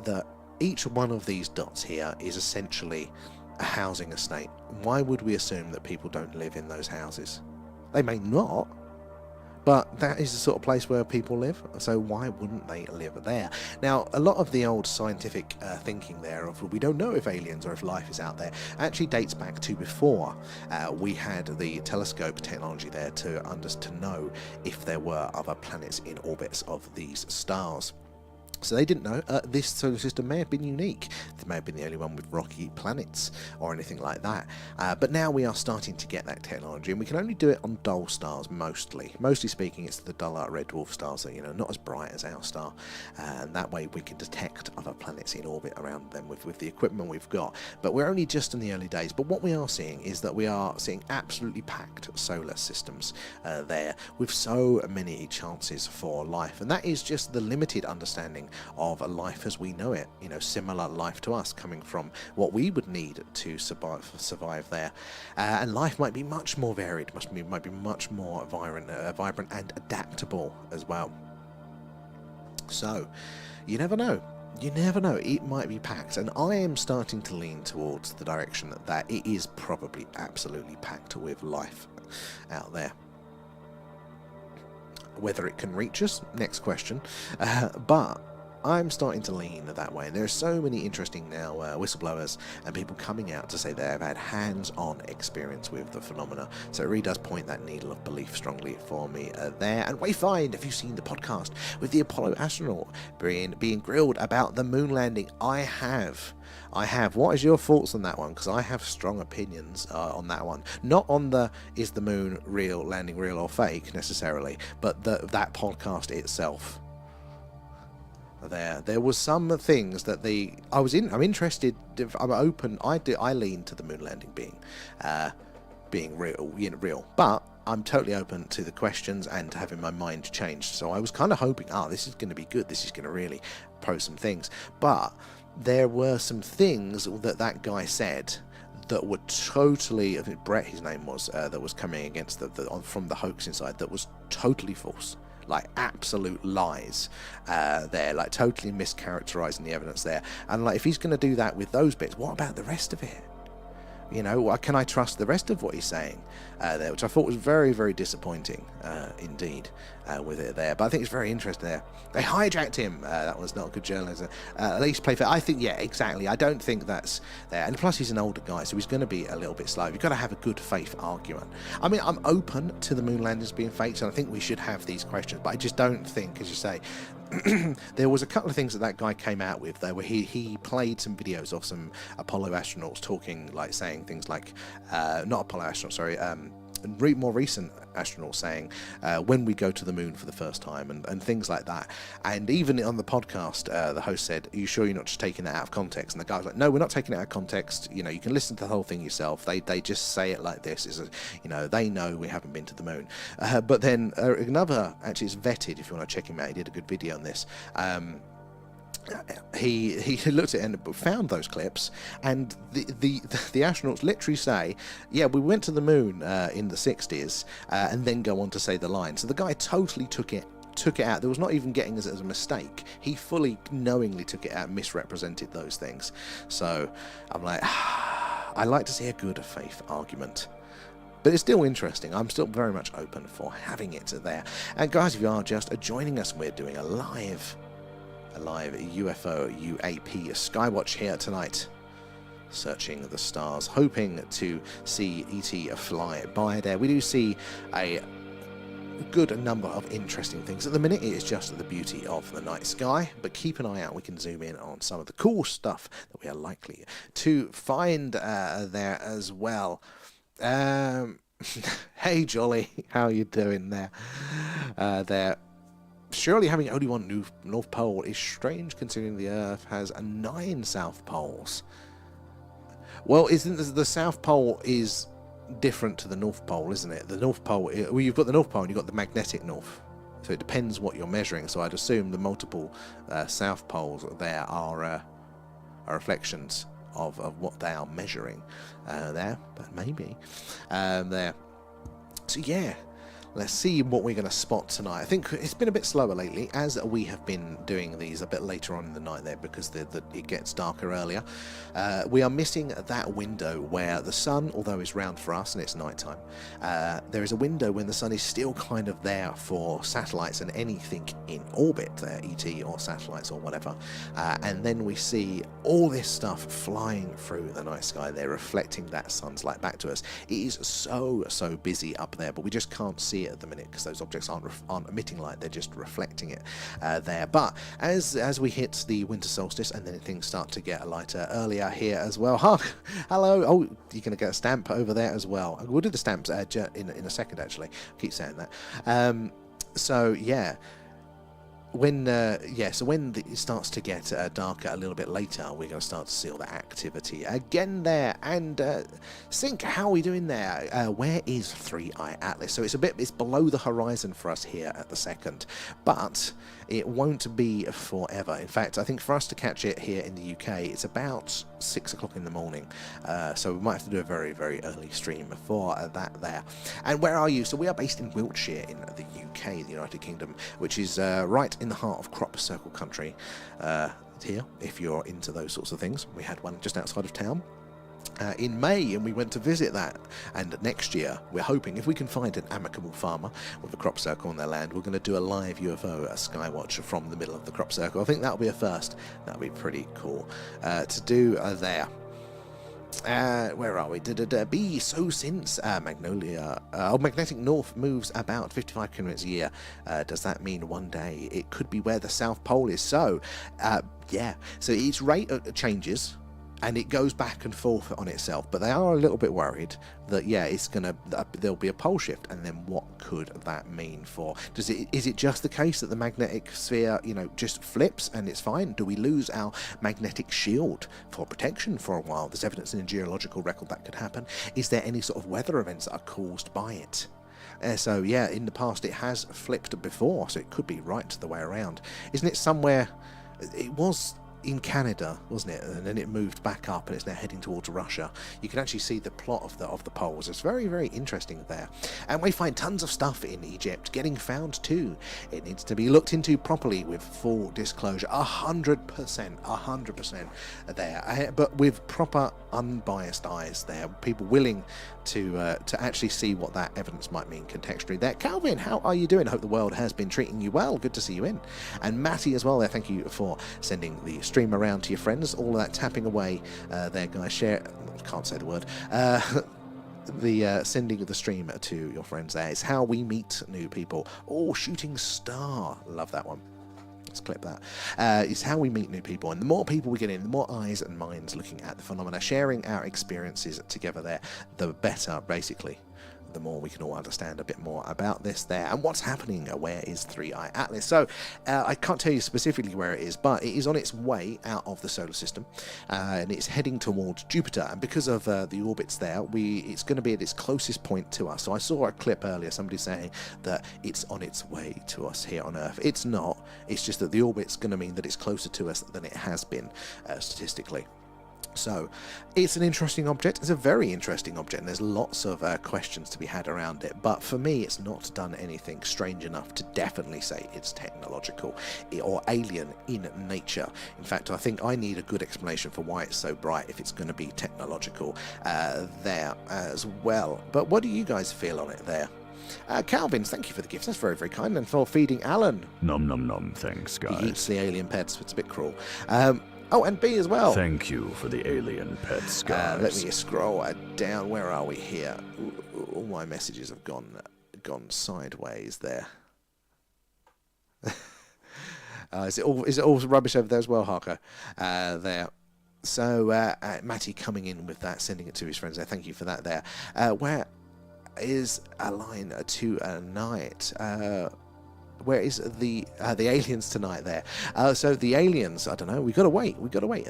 that each one of these dots here is essentially a housing estate. Why would we assume that people don't live in those houses? They may not, but that is the sort of place where people live, so why wouldn't they live there? Now, a lot of the old scientific thinking there of we don't know if aliens or if life is out there actually dates back to before we had the telescope technology there to know if there were other planets in orbits of these stars. So they didn't know. This solar system may have been unique. It may have been the only one with rocky planets or anything like that. But now we are starting to get that technology, and we can only do it on dull stars mostly. Mostly speaking, it's the duller red dwarf stars that, not as bright as our star. And that way we can detect other planets in orbit around them with the equipment we've got. But we're only just in the early days. But what we are seeing is that we are seeing absolutely packed solar systems there with so many chances for life. And that is just the limited understanding of life as we know it, similar life to us, coming from what we would need to survive there. And life might be much more varied, might be much more vibrant and adaptable as well. So, you never know. It might be packed, and I am starting to lean towards the direction that it is probably absolutely packed with life out there. Whether it can reach us, next question, but I'm starting to lean that way. There are so many interesting now whistleblowers and people coming out to say they have had hands-on experience with the phenomena. So it really does point that needle of belief strongly for me there. And Wayfind, have you seen the podcast with the Apollo astronaut being grilled about the moon landing? I have. What is your thoughts on that one? Because I have strong opinions on that one. Not on the is the moon real, landing real or fake necessarily, but that podcast itself. There was some things that I'm interested. I'm open. I lean to the moon landing being real, but I'm totally open to the questions and having my mind changed. So I was kind of hoping, this is going to be good. This is going to really pose some things. But there were some things that guy said that were totally, I think Brett, his name was, that was coming against from the hoax inside, that was totally false. Like absolute lies there, like totally mischaracterizing the evidence there. And like, if he's going to do that with those bits, what about the rest of it? Can I trust the rest of what he's saying there, which I thought was very, very disappointing indeed with it there. But I think it's very interesting there. They hijacked him. That was not good journalism. At least play fair. I think, yeah, exactly. I don't think that's there. And plus, he's an older guy, so he's going to be a little bit slow. You've got to have a good faith argument. I mean, I'm open to the moon landings being faked, and I think we should have these questions. But I just don't think, as you say, there was a couple of things that guy came out with there where he played some videos of some Apollo astronauts talking, like saying things like, not Apollo astronauts, sorry, more recent astronauts saying when we go to the moon for the first time and things like that. And even on the podcast, the host said, are you sure you're not just taking that out of context? And the guy was like, no, we're not taking it out of context. You can listen to the whole thing yourself. They just say it like this. They know we haven't been to the moon. But then another, actually it's vetted if you want to check him out. He did a good video on this. He looked at it and found those clips, and the astronauts literally say, yeah, we went to the moon in the 60s, and then go on to say the line. So the guy totally took it out. There was not even getting as a mistake. He fully knowingly took it out and misrepresented those things. So I'm like, I like to see a good faith argument. But it's still interesting. I'm still very much open for having it there. And guys, if you are just joining us, we're doing a live UFO UAP Skywatch here tonight, searching the stars, hoping to see ET fly by there. We do see a good number of interesting things. At the minute, it is just the beauty of the night sky, but keep an eye out. We can zoom in on some of the cool stuff that we are likely to find there as well. Hey, Jolly, how you doing there? There. Surely having only one North Pole is strange, considering the Earth has 9 South Poles. Well, isn't the South Pole is different to the North Pole, isn't it? The North Pole, well, you've got the North Pole and you've got the magnetic north. So it depends what you're measuring. So I'd assume the multiple South Poles there are reflections of what they are measuring there, but maybe there. So yeah, let's see what we're going to spot tonight. I think it's been a bit slower lately, as we have been doing these a bit later on in the night there, because it gets darker earlier. We are missing that window where the sun, although is round for us and it's nighttime, there is a window when the sun is still kind of there for satellites and anything in orbit there, ET or satellites or whatever. And then we see all this stuff flying through the night sky there, reflecting that sun's light back to us. It is so busy up there, but we just can't see it at the minute because those objects aren't emitting light, they're just reflecting it there. But as we hit the winter solstice and then things start to get lighter earlier here as well. Hello. Oh, you're going to get a stamp over there as well. We'll do the stamps in a second, actually. I keep saying that. So yeah, when it starts to get darker a little bit later, we're going to start to see all the activity again there. And Sync, how are we doing there? Where is 3i Atlas? So it's below the horizon for us here at the second, but it won't be forever. In fact, I think for us to catch it here in the UK, it's about 6 o'clock in the morning. So we might have to do a very early stream for that there. And where are you? So we are based in Wiltshire in the UK, the United Kingdom, which is right in the heart of crop circle country here, if you're into those sorts of things. We had one just outside of town in May, and we went to visit that. And next year, we're hoping, if we can find an amicable farmer with a crop circle on their land, we're going to do a live UFO, a Skywatch from the middle of the crop circle. I think that'll be a first. That'll be pretty cool to do there. Where are we? Be so since magnetic north moves about 55 kilometers a year. Does that mean one day it could be where the South Pole is? So yeah, so its rate changes and it goes back and forth on itself, but they are a little bit worried that there'll be a pole shift, and then what could that mean for? Is it just the case that the magnetic sphere, just flips and it's fine? Do we lose our magnetic shield for protection for a while? There's evidence in a geological record that could happen. Is there any sort of weather events that are caused by it? So yeah, in the past it has flipped before, so it could be right the way around. Isn't it somewhere? It was in Canada, wasn't it? And then it moved back up and it's now heading towards Russia. You can actually see the plot of the poles. It's very interesting there. And we find tons of stuff in Egypt getting found too. It needs to be looked into properly with full disclosure. 100% there, but with proper unbiased eyes there. People willing to actually see what that evidence might mean contextually there. Calvin, how are you doing? I hope the world has been treating you well. Good to see you in. And Matty as well there, thank you for sending the stream around to your friends. All of that tapping away there, guys. Share, can't say the word. The sending of the stream to your friends there is how we meet new people. Oh, shooting star, love that one. Let's clip that. It's how we meet new people, and the more people we get in, the more eyes and minds looking at the phenomena, sharing our experiences together there, the better, basically. The more we can all understand a bit more about this there. And what's happening? Where is 3i Atlas? So I can't tell you specifically where it is, but it is on its way out of the solar system, and it's heading towards Jupiter. And because of the orbits there, it's going to be at its closest point to us. So I saw a clip earlier, somebody saying that it's on its way to us here on Earth. It's not. It's just that the orbit's going to mean that it's closer to us than it has been statistically. So it's an interesting object. It's a very interesting object, and there's lots of questions to be had around it. But for me, it's not done anything strange enough to definitely say it's technological or alien in nature. In fact, I think I need a good explanation for why it's so bright if it's going to be technological there as well. But what do you guys feel on it there? Calvin, thank you for the gifts. That's very kind, and for feeding Alan. Nom nom nom. Thanks, guys. He eats the alien pets. It's a bit cruel. Oh, and B as well. Thank you for the alien pets, guys. Let me scroll down. Where are we here? All my messages have gone sideways there. Is it all rubbish over there as well, Harker? There. So Matty coming in with that, sending it to his friends there. Thank you for that there. Where is a line to a night? where is the aliens tonight there? So the aliens, I don't know, we got to wait.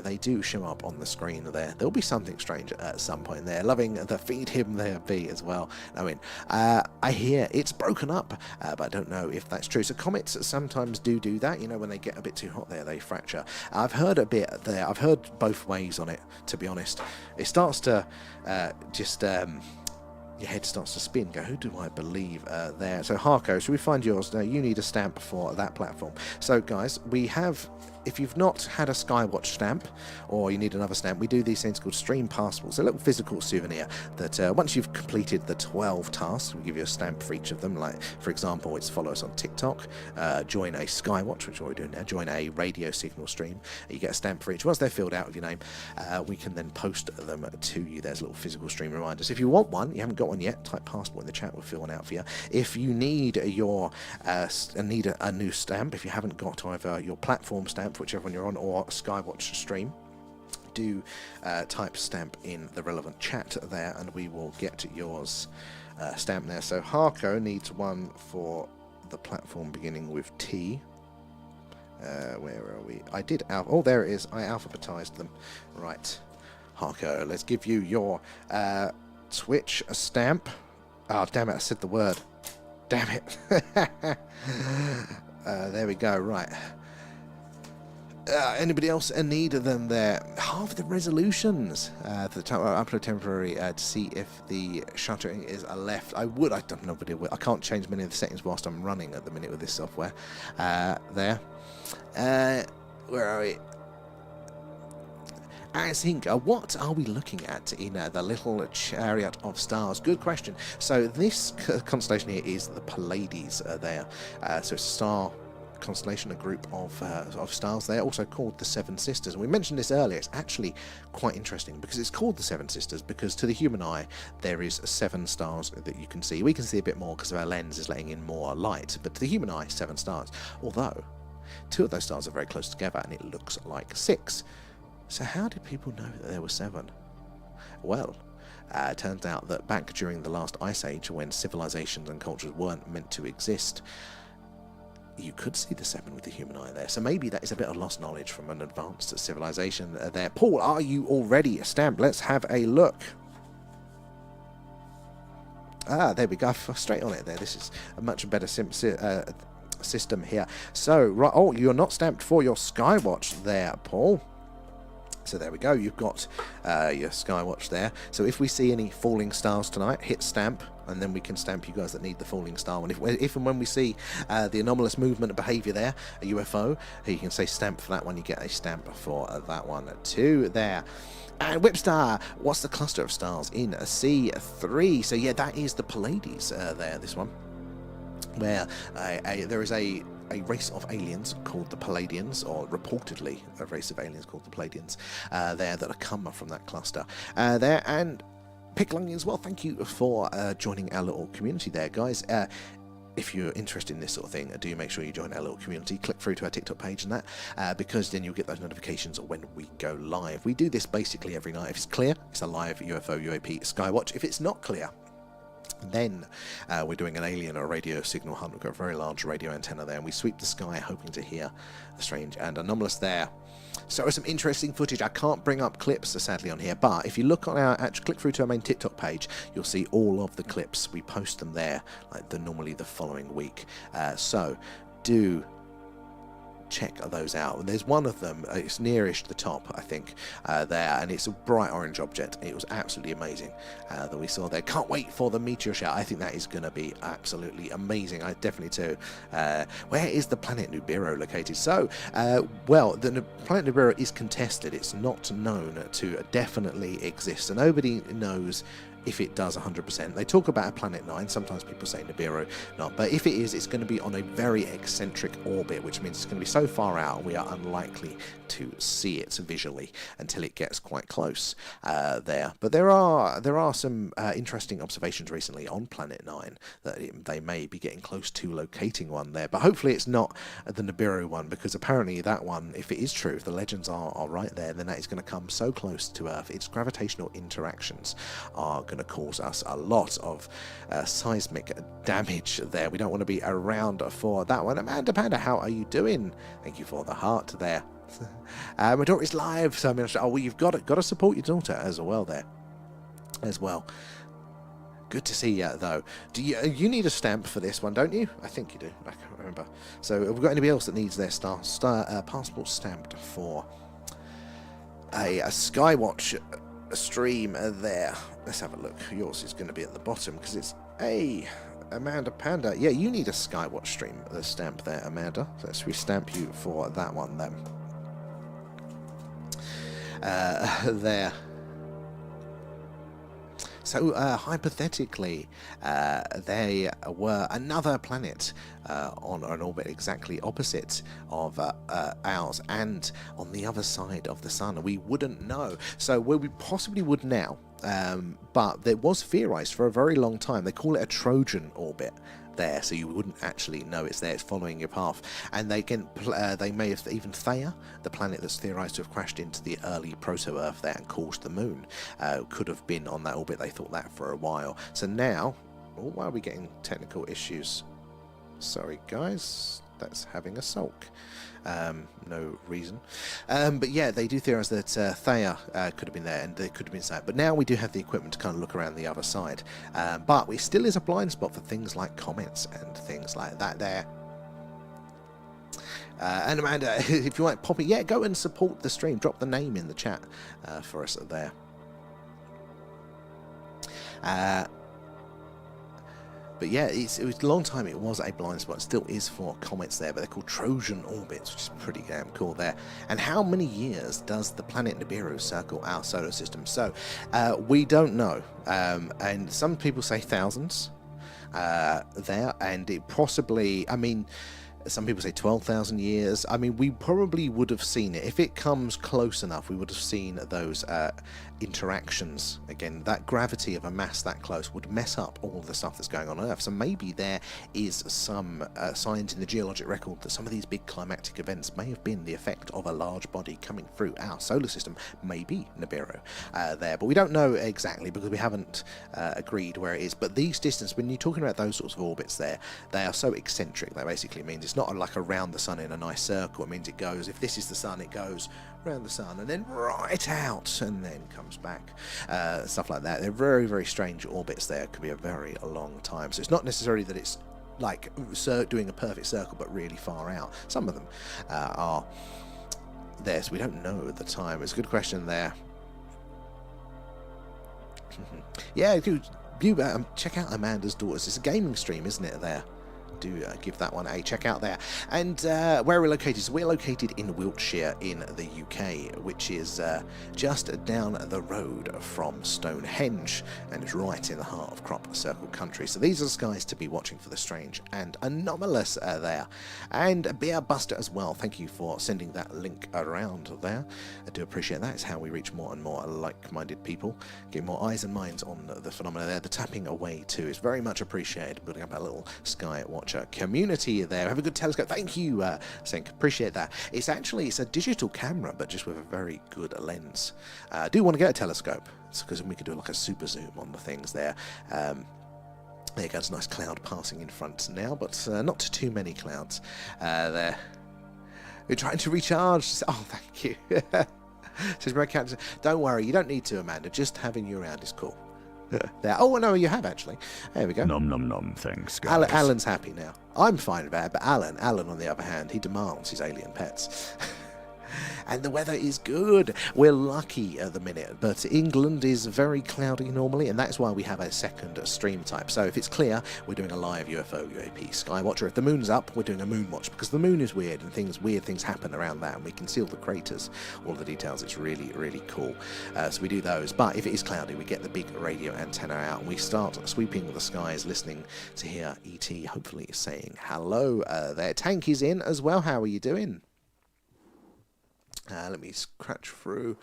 They do show up on the screen there. There'll be something strange at some point there. Loving the feed him there be as well. I mean, I hear it's broken up, but I don't know if that's true. So comets sometimes do that, you know, when they get a bit too hot there, they fracture. I've heard a bit there. I've heard both ways on it, to be honest. It starts to your head starts to spin. Go, who do I believe there? So Harko, should we find yours? Now you need a stamp for that platform. So guys, we have, if you've not had a Skywatch stamp, or you need another stamp, we do these things called stream passports, a little physical souvenir that once you've completed the 12 tasks, we give you a stamp for each of them. Like, for example, it's follow us on TikTok, join a Skywatch, which is what we're doing now, join a radio signal stream, you get a stamp for each. Once they're filled out with your name, we can then post them to you. There's little physical stream reminders. If you want one, you haven't got one yet, type passport in the chat, we'll fill one out for you. If you need your need a new stamp, if you haven't got either your platform stamp, whichever one you're on, or Skywatch stream, do type stamp in the relevant chat there and we will get yours stamp there. So Harko needs one for the platform beginning with T. Where are we? I did oh, there it is. I alphabetized them. Right, Harko, let's give you your Twitch stamp. Oh, damn it, I said the word. Damn it. There we go, right. Anybody else need them there? Half the resolutions for the upload temporary to see if the shuttering is a left. I don't know, but I can't change many of the settings whilst I'm running at the minute with this software. There. Where are we? I think, what are we looking at in the little chariot of stars? Good question. So this constellation here is the Pleiades there. So it's a star constellation, a group of stars there, also called the Seven Sisters. And we mentioned this earlier. It's actually quite interesting because it's called the Seven Sisters because to the human eye there is 7 stars that you can see. We can see a bit more because our lens is letting in more light, but to the human eye, 7 stars. Although 2 of those stars are very close together and it looks like 6. So how did people know that there were 7? Well, it turns out that back during the last ice age, when civilizations and cultures weren't meant to exist, you could see the 7 with the human eye there. So maybe that is a bit of lost knowledge from an advanced civilization there. Paul, are you already stamped? Let's have a look. Ah, there we go. Straight on it there. This is a much better system here. So, right, oh, you're not stamped for your Skywatch there, Paul. So there we go, you've got your Skywatch there. So if we see any falling stars tonight, hit stamp, and then we can stamp you guys that need the falling star one. If and when we see the anomalous movement and behaviour there, a UFO, you can say stamp for that one, you get a stamp for that one too there. And Whipstar, what's the cluster of stars in C3? So yeah, that is the Pleiades there, this one, where there is a race of aliens called the Palladians, or reportedly a race of aliens called the Palladians there that are come from that cluster there. And Picklungy as well, thank you for joining our little community there, guys. If you're interested in this sort of thing, do make sure you join our little community. Click through to our TikTok page and that, because then you'll get those notifications when we go live. We do this basically every night. If it's clear, it's a live UFO, UAP, Skywatch. If it's not clear, then we're doing an alien or radio signal hunt. We've got a very large radio antenna there, and we sweep the sky hoping to hear the strange and anomalous there. So some interesting footage. I can't bring up clips sadly on here, but if you look on our click through to our main TikTok page, you'll see all of the clips. We post them there like normally the following week. So do check those out. And there's one of them, it's nearish the top, I think, there, and it's a bright orange object. It was absolutely amazing that we saw there. Can't wait for the meteor shower. I think that is going to be absolutely amazing. I definitely too. Where is the planet Nibiru located? So, well, the planet Nibiru is contested. It's not known to definitely exist, so nobody knows if it does 100%. They talk about a planet 9, sometimes people say Nibiru, not, but if it is, it's going to be on a very eccentric orbit, which means it's going to be so far out we are unlikely to see it visually until it gets quite close there. But there are some interesting observations recently on planet 9 that they may be getting close to locating one there, but hopefully it's not the Nibiru one, because apparently that one, if it is true, if the legends are right there, then that is going to come so close to Earth, its gravitational interactions are going to cause us a lot of seismic damage there. We don't want to be around for that one. Amanda Panda, how are you doing? Thank you for the heart there. My daughter is live, so I'm going to. Oh, well, you've got to support your daughter as well there, as well. Good to see you, though. Do you need a stamp for this one, don't you? I think you do. I can't remember. So, have we got anybody else that needs their passport stamped for a Skywatch stream there? Let's have a look. Yours is going to be at the bottom because it's Amanda Panda. Yeah, you need a Skywatch stream stamp there, Amanda. So let's restamp you for that one then. There. So, hypothetically, they were another planet on an orbit exactly opposite of ours and on the other side of the sun. We wouldn't know. So, we possibly would now, but it was theorized for a very long time. They call it a Trojan orbit there, so you wouldn't actually know it's there. It's following your path. And they may have even Theia, the planet that's theorized to have crashed into the early proto-Earth there and caused the moon, could have been on that orbit. They thought that for a while. So now, why are we getting technical issues? Sorry guys, that's having a sulk. No reason. But yeah, they do theorize that Theia could have been there and they could have been sight. But now we do have the equipment to kind of look around the other side. But it still is a blind spot for things like comets and things like that there. And Amanda, if you want, pop it, yeah, go and support the stream. Drop the name in the chat for us there. But yeah, it was a long time. It was a blind spot. It still is for comets there, but they're called Trojan orbits, which is pretty damn cool there. And how many years does the planet Nibiru circle our solar system? So we don't know. And some people say thousands there, and it possibly, I mean, some people say 12,000 years. I mean, we probably would have seen it. If it comes close enough, we would have seen those interactions. Again, that gravity of a mass that close would mess up all the stuff that's going on Earth. So maybe there is some signs in the geologic record that some of these big climactic events may have been the effect of a large body coming through our solar system, maybe Nibiru there. But we don't know exactly because we haven't agreed where it is. But these distances, when you're talking about those sorts of orbits there, they are so eccentric. That basically means it's not like around the sun in a nice circle. It means it goes, if this is the sun, it goes around the sun and then right out and then comes back. Stuff like that. They're very, very strange orbits there. It could be a very long time. So it's not necessarily that it's like doing a perfect circle, but really far out. Some of them are there, so we don't know at the time. It's a good question there. Yeah, do check out Amanda's Daughters. It's a gaming stream, isn't it, there? Do give that one a check out there. And where are we located? So we're located in Wiltshire in the UK, which is just down the road from Stonehenge, and it's right in the heart of Crop Circle country. So these are the skies to be watching for the strange and anomalous there. And Beer Buster as well, thank you for sending that link around there. I do appreciate that. It's how we reach more and more like-minded people, get more eyes and minds on the phenomena there. The tapping away too is very much appreciated, building up a little Skywatch community there. Have a good telescope. Thank you, Sink. Appreciate that. It's a digital camera, but just with a very good lens. I do want to get a telescope, because we could do like a super zoom on the things there. There you go. It's a nice cloud passing in front now, but not too many clouds there. We're trying to recharge. Oh, thank you. Says Red Cat. Don't worry, you don't need to, Amanda. Just having you around is cool. There. Oh, no, you have actually. There we go. Nom nom nom, thanks, guys. Alan's happy now. I'm fine with that, but Alan, on the other hand, he demands his alien pets. And the weather is good. We're lucky at the minute, but England is very cloudy normally, and that's why we have a second stream type. So if it's clear, we're doing a live UFO UAP Skywatch, or if the moon's up, we're doing a moon watch, because the moon is weird and weird things happen around that, and we can see all the craters, all the details. It's really, really cool. So we do those. But if it is cloudy, we get the big radio antenna out, and we start sweeping the skies, listening to hear ET hopefully saying hello there. Tank is in as well. How are you doing? Let me scratch through.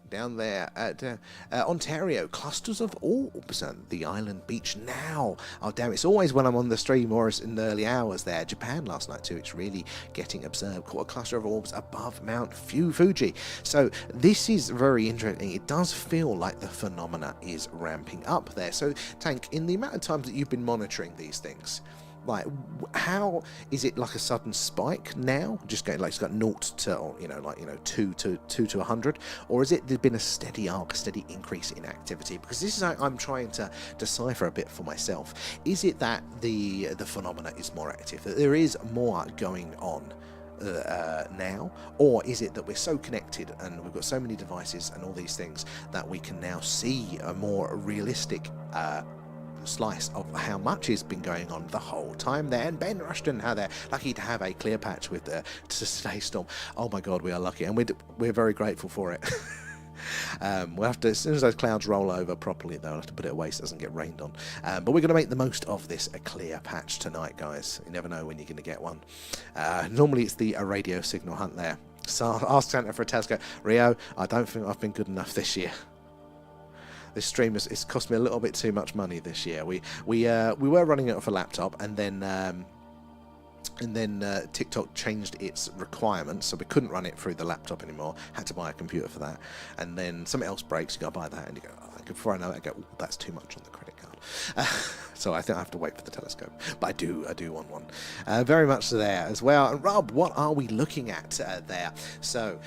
down there at Ontario. Clusters of orbs on the island beach now. Oh, damn, it's always when I'm on the stream or in the early hours there. Japan last night too, it's really getting observed. Caught a cluster of orbs above Mount Fuji. So this is very interesting. It does feel like the phenomena is ramping up there. So, Tank, in the amount of times that you've been monitoring these things, like, how is it like a sudden spike now? Just going like it's got 0 to, or, 2 to 100, or is it there's been a steady arc, a steady increase in activity? Because this is how I'm trying to decipher a bit for myself. Is it that the phenomena is more active, that there is more going on now, or is it that we're so connected and we've got so many devices and all these things that we can now see a more realistic slice of how much has been going on the whole time there? And Ben Rushton, how they're lucky to have a clear patch with today's storm. Oh my god, we are lucky, and we're very grateful for it. We'll have to, as soon as those clouds roll over properly, though, I'll have to put it away so it doesn't get rained on. But we're going to make the most of this a clear patch tonight, guys. You never know when you're going to get one. Normally it's the radio signal hunt there. So ask Santa for a telescope. Rio, I don't think I've been good enough this year. This stream it's cost me a little bit too much money this year. We were running it off a laptop, and then TikTok changed its requirements, so we couldn't run it through the laptop anymore. Had to buy a computer for that, and then something else breaks. You got to buy that, and you go, before I know it, I go, that's too much on the credit card. So I think I have to wait for the telescope, but I do want one. Very much there as well. And Rob, what are we looking at there? So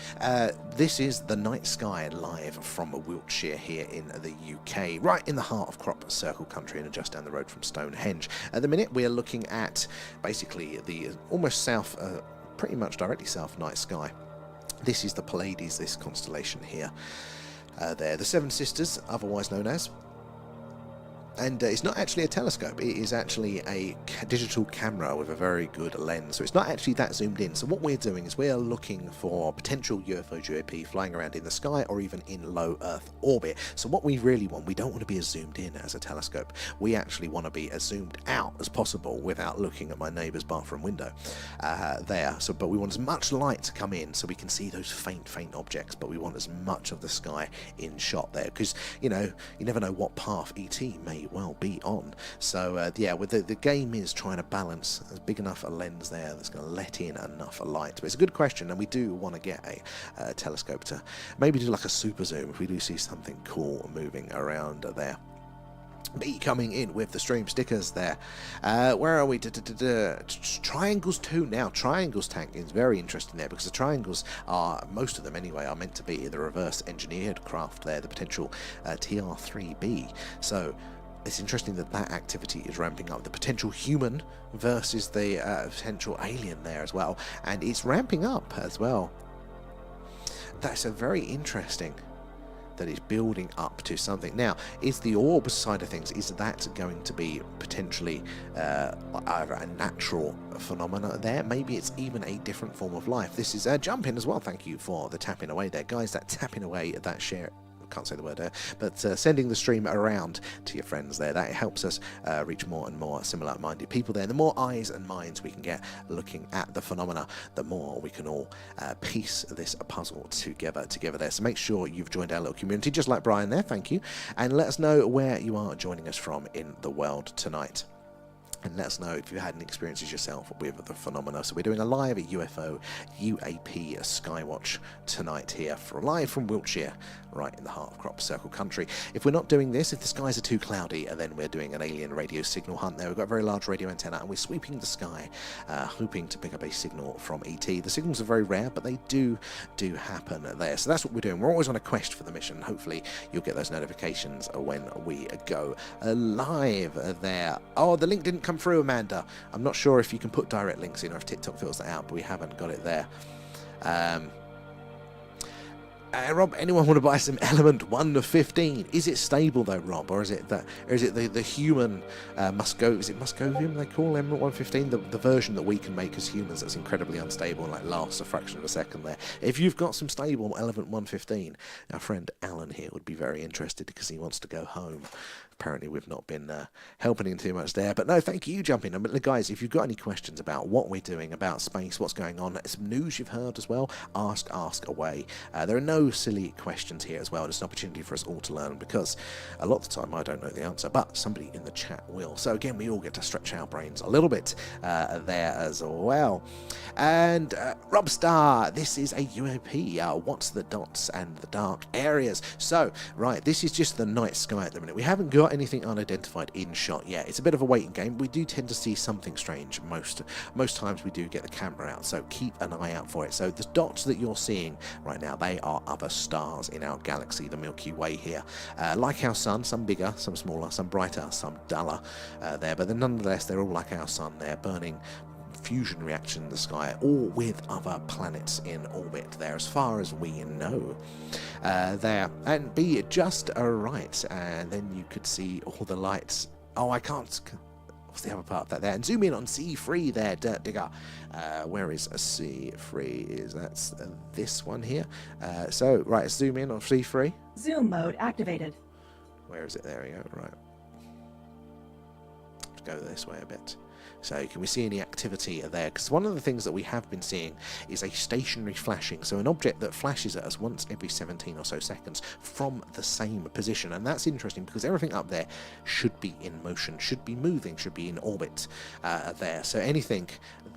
this is the night sky live from Wiltshire here in the UK, right in the heart of Crop Circle country and just down the road from Stonehenge. At the minute we are looking at basically the almost south, pretty much directly south night sky. This is the Pleiades, this constellation here. There, the Seven Sisters, otherwise known as. And it's not actually a telescope, it is actually a digital camera with a very good lens, so it's not actually that zoomed in. So what we're doing is we're looking for potential UFO UAP flying around in the sky or even in low Earth orbit. So what we really want, we don't want to be as zoomed in as a telescope, we actually want to be as zoomed out as possible without looking at my neighbour's bathroom window there. So, but we want as much light to come in so we can see those faint objects, but we want as much of the sky in shot there, because you never know what path ET may well be on. So yeah, with the game is trying to balance a big enough a lens there that's going to let in enough light. But it's a good question, and we do want to get a telescope to maybe do like a super zoom if we do see something cool moving around there. B coming in with the stream stickers there. Where are we? Triangles too now. Triangles tank is very interesting there, because the triangles are, most of them anyway, are meant to be the reverse engineered craft there, the potential TR-3B. So it's interesting that activity is ramping up. The potential human versus the potential alien there as well, and it's ramping up as well. That's a very interesting that is building up to something. Now, is the orb side of things, is that going to be potentially either a natural phenomena there? Maybe it's even a different form of life. This is Jump In as well. Thank you for the tapping away there, guys. That tapping away, that share, can't say the word there, but sending the stream around to your friends there, that helps us reach more and more similar minded people there. The more eyes and minds we can get looking at the phenomena, the more we can all piece this puzzle together there. So make sure you've joined our little community, just like Brian there, thank you, and let us know where you are joining us from in the world tonight. And let us know if you had any experiences yourself with the phenomena. So we're doing a live UFO UAP Skywatch tonight here, live from Wiltshire, right in the heart of Crop Circle country. If we're not doing this, if the skies are too cloudy, then we're doing an alien radio signal hunt there. We've got a very large radio antenna, and we're sweeping the sky, hoping to pick up a signal from ET. The signals are very rare, but they do happen there. So that's what we're doing. We're always on a quest for the mission. Hopefully you'll get those notifications when we go live there. Oh, the link didn't come through, Amanda. I'm not sure if you can put direct links in or if TikTok fills that out, but we haven't got it there. Rob, anyone want to buy some Element 115? Is it stable though, Rob, or is it the human Muscovium they call Element 115, the version that we can make as humans that's incredibly unstable and like lasts a fraction of a second there? If you've got some stable Element 115, our friend Alan here would be very interested, because he wants to go home apparently we've not been helping him too much there. But no, thank you jumping in. But guys, if you've got any questions about what we're doing, about space, what's going on, some news you've heard as well, ask away. There are no silly questions here as well. It's an opportunity for us all to learn, because a lot of the time I don't know the answer, but somebody in the chat will. So again, we all get to stretch our brains a little bit there as well. And Rob Star, this is a UAP. What's the dots and the dark areas? So, right, this is just the night sky at the minute. We haven't got anything unidentified in shot yet. It's a bit of a waiting game. We do tend to see something strange most times. We do get the camera out, so keep an eye out for it. So the dots that you're seeing right now, they are other stars in our galaxy, the Milky Way here. Like our sun, some bigger, some smaller, some brighter, some duller there, but nonetheless they're all like our sun. They're burning fusion reaction in the sky, all with other planets in orbit there, as far as we know there, and be just right. And then you could see all the lights. Oh, I can't. What's the other part of that there? And zoom in on C3 there, Dirt Digger. Where is a C3? Is that's this one here? So right, zoom in on C3. Zoom mode activated. Where is it? There we go. Right. Let's go this way a bit. So can we see any activity there? Because one of the things that we have been seeing is a stationary flashing, so an object that flashes at us once every 17 or so seconds from the same position. And that's interesting because everything up there should be in motion, should be moving, should be in orbit there. So anything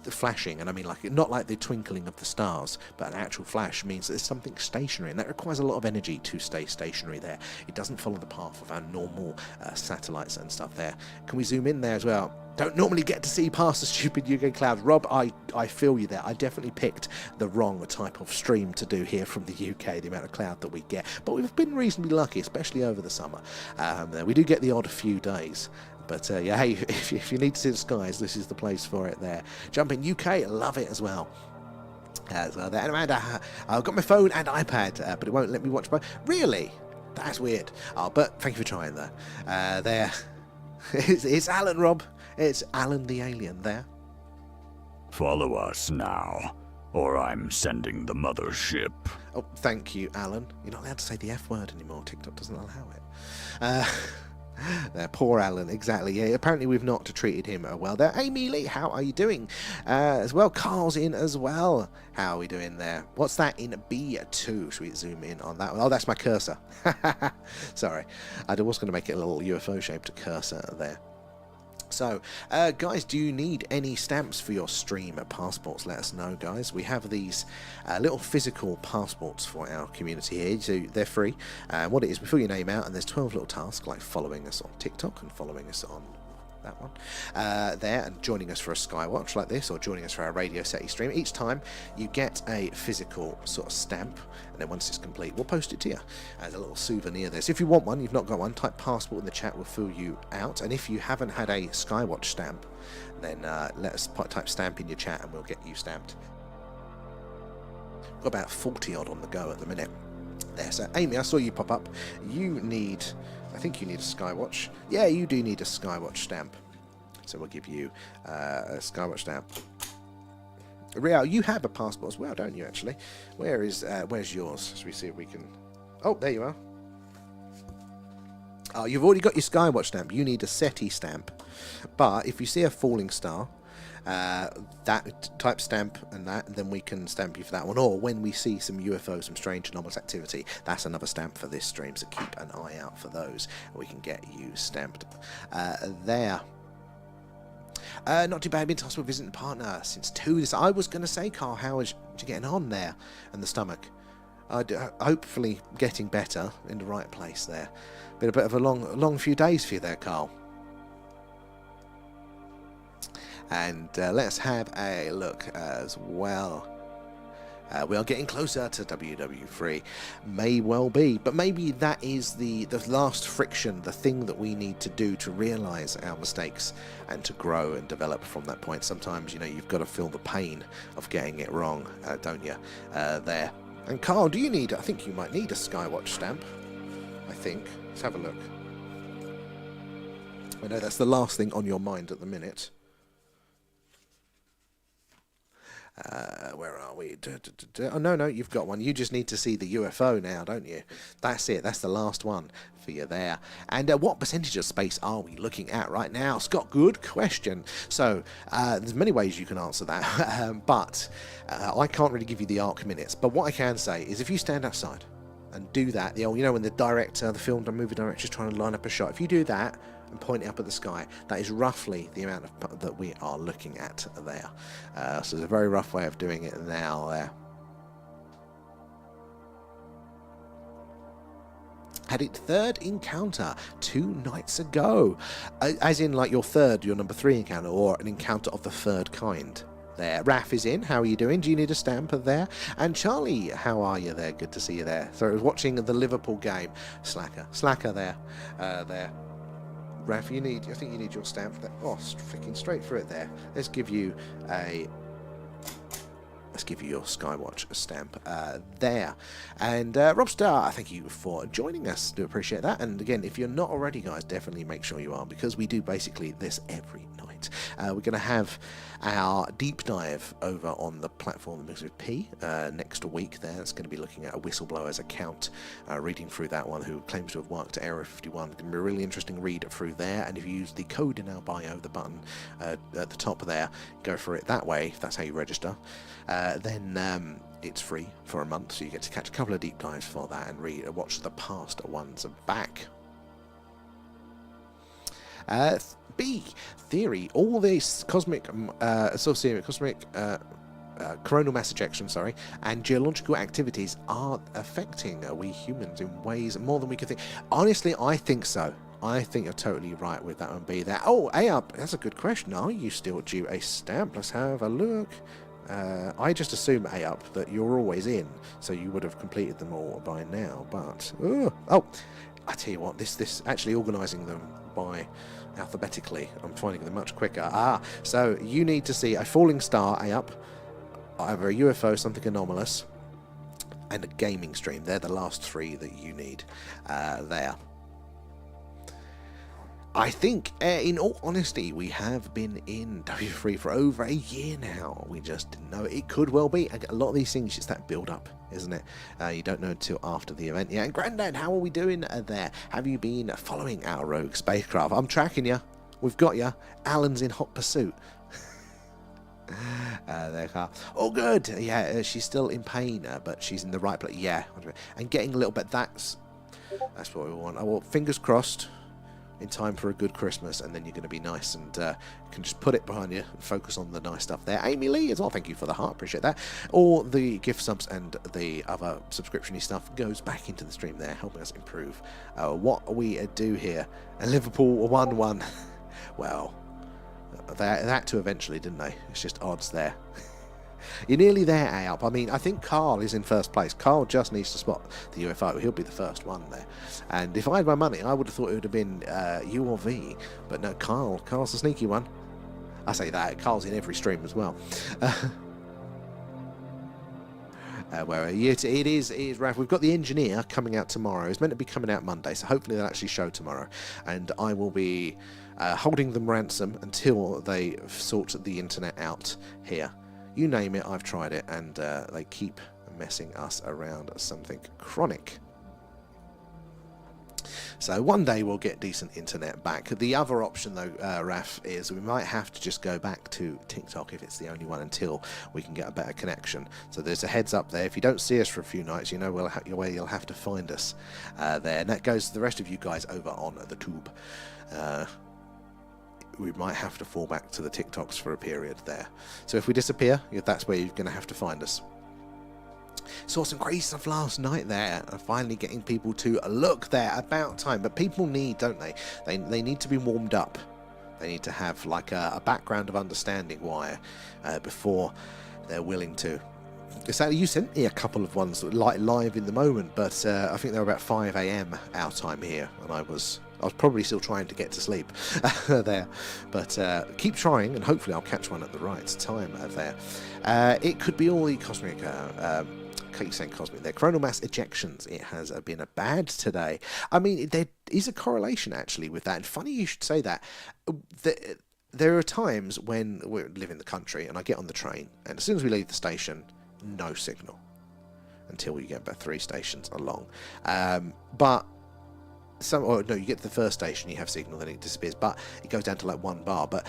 the flashing, and I mean like not like the twinkling of the stars, but an actual flash means that there's something stationary, and that requires a lot of energy to stay stationary there. It doesn't follow the path of our normal satellites and stuff there. Can we zoom in there as well? Don't normally get to see past the stupid UK clouds. Rob, I feel you there. I definitely picked the wrong type of stream to do here from the UK, the amount of cloud that we get. But we've been reasonably lucky, especially over the summer. We do get the odd few days. But yeah, hey, if you need to see the skies, this is the place for it there. Jumping UK, love it as well. As well there. And Amanda, I've got my phone and iPad, but it won't let me watch both. Really? That's weird. Oh, but thank you for trying though. There. It's Alan, Rob. It's Alan the alien there. Follow us now, or I'm sending the mothership. Oh, thank you, Alan. You're not allowed to say the F word anymore. TikTok doesn't allow it. There, poor Alan, exactly. Yeah, apparently we've not treated him well there. Amy Lee, how are you doing? As well, Carl's in as well. How are we doing there? What's that in B2? Should we zoom in on that one? Oh, that's my cursor. Sorry. I was going to make it a little UFO-shaped cursor there. So, guys, do you need any stamps for your stream passports? Let us know, guys. We have these little physical passports for our community here, so they're free. What it is, we fill your name out, and there's 12 little tasks, like following us on TikTok and following us on that one there, and joining us for a Skywatch like this, or joining us for our Radio SETI stream. Each time you get a physical sort of stamp, and then once it's complete, we'll post it to you as a little souvenir there. So if you want one, you've not got one, type passport in the chat, we'll fill you out. And if you haven't had a Skywatch stamp, then let us type stamp in your chat and we'll get you stamped. Got about 40 odd on the go at the minute there. So Amy, I saw you pop up. I think you need a Skywatch. Yeah, you do need a Skywatch stamp. So we'll give you a Skywatch stamp. Real, you have a passport as well, don't you, actually? Where's yours? So we see if we can... Oh, there you are. Oh, you've already got your Skywatch stamp. You need a SETI stamp. But if you see a falling star, that type stamp and then we can stamp you for that one. Or when we see some UFO, some strange anomalous activity, that's another stamp for this stream. So keep an eye out for those. We can get you stamped there. Not too bad. Been to hospital visiting partner since 2. I was going to say, Carl, how is you getting on there in the stomach? Hopefully getting better, in the right place there. Been a bit of a long few days for you there, Carl. And let's have a look as well. We are getting closer to WW3. May well be, but maybe that is the last friction, the thing that we need to do to realise our mistakes and to grow and develop from that point. Sometimes, you know, you've got to feel the pain of getting it wrong, don't you? There. And Carl, do you need? I think you might need a Skywatch stamp. I think. Let's have a look. I know that's the last thing on your mind at the minute. Where are we? Oh, no, you've got one. You just need to see the UFO now, don't you? That's it. That's the last one for you there. And what percentage of space are we looking at right now? Scott, good question. So there's many ways you can answer that, but I can't really give you the arc minutes. But what I can say is if you stand outside and do that, you know, when the director, the film and movie director is trying to line up a shot, if you do that and point it up at the sky, that is roughly the amount of that we are looking at there. So it's a very rough way of doing it now there. Had its third encounter 2 nights ago, as in like your number 3 encounter, or an encounter of the third kind. There, Raf is in. How are you doing? Do you need a stamp there? And Charlie, how are you there? Good to see you there. So I was watching the Liverpool game. Slacker there, there. Raf, I think you need your stamp. Oh, freaking straight through it there. Let's give you your Skywatch stamp there. And Rob Star, thank you for joining us. Do appreciate that. And again, if you're not already, guys, definitely make sure you are, because we do basically this every night. We're going to have our deep dive over on the platform that Mixed with P next week there. It's going to be looking at a whistleblower's account, reading through that one, who claims to have worked at Area 51. It's going to be a really interesting read through there, and if you use the code in our bio, the button at the top there, go for it that way, if that's how you register, then it's free for a month, so you get to catch a couple of deep dives for that and watch the past ones back. B theory: all these cosmic associated cosmic coronal mass ejection, and geological activities are affecting we humans in ways more than we could think. Honestly, I think so. I think you're totally right with that one, B there. Oh, A-Up, that's a good question. Are you still due a stamp? Let's have a look. I just assume, A-Up, that you're always in, so you would have completed them all by now, but... Oh, I tell you what, this actually organising them by alphabetically, I'm finding them much quicker. So you need to see a falling star, A-Up, either a UFO, something anomalous, and a gaming stream. They're the last 3 that you need there. I think, in all honesty, we have been in W3 for over a year now. We just didn't know. It could well be. A lot of these things, it's that build-up, isn't it? You don't know until after the event. Yeah, and Grandad, how are we doing there? Have you been following our rogue spacecraft? I'm tracking you. We've got you. Alan's in hot pursuit. There, Carl. Oh, good. Yeah, she's still in pain, but she's in the right place. Yeah, and getting a little bit. That's what we want. Well, fingers crossed. In time for a good Christmas, and then you're going to be nice and can just put it behind you and focus on the nice stuff there. Amy Lee as well, thank you for the heart, appreciate that. All the gift subs and the other subscription-y stuff goes back into the stream there, helping us improve what we do here. And Liverpool 1-1. Well, they had to eventually, didn't they? It's just odds there. You're nearly there, A-Up. I mean, I think Carl is in first place. Carl just needs to spot the UFO. He'll be the first one there. And if I had my money, I would have thought it would have been U or V. But no, Carl's the sneaky one. I say that. Carl's in every stream as well. Where it is, Ralph. We've got the engineer coming out tomorrow. It's meant to be coming out Monday, so hopefully they'll actually show tomorrow. And I will be holding them ransom until they sort the internet out here. You name it, I've tried it, and they keep messing us around something chronic. So one day we'll get decent internet back. The other option, though, Raf, is we might have to just go back to TikTok if it's the only one until we can get a better connection. So there's a heads up there. If you don't see us for a few nights, you know where you'll have to find us there. And that goes to the rest of you guys over on the tube. We might have to fall back to the TikToks for a period there. So if we disappear, that's where you're going to have to find us. Saw some crazy stuff last night there, and finally getting people to look there. About time. But people need, don't they? They need to be warmed up. They need to have like a background of understanding why before they're willing to. So you sent me a couple of ones live in the moment, but I think they were about 5 AM our time here, and I was probably still trying to get to sleep there, but keep trying, and hopefully I'll catch one at the right time there. It could be all the cosmic, keep saying cosmic there, coronal mass ejections. It has been a bad today. I mean, there is a correlation actually with that, and funny you should say that. there are times when we live in the country and I get on the train, and as soon as we leave the station, no signal until you get about 3 stations along. But no, you get to the first station, you have signal, then it disappears, but it goes down to like 1 bar. But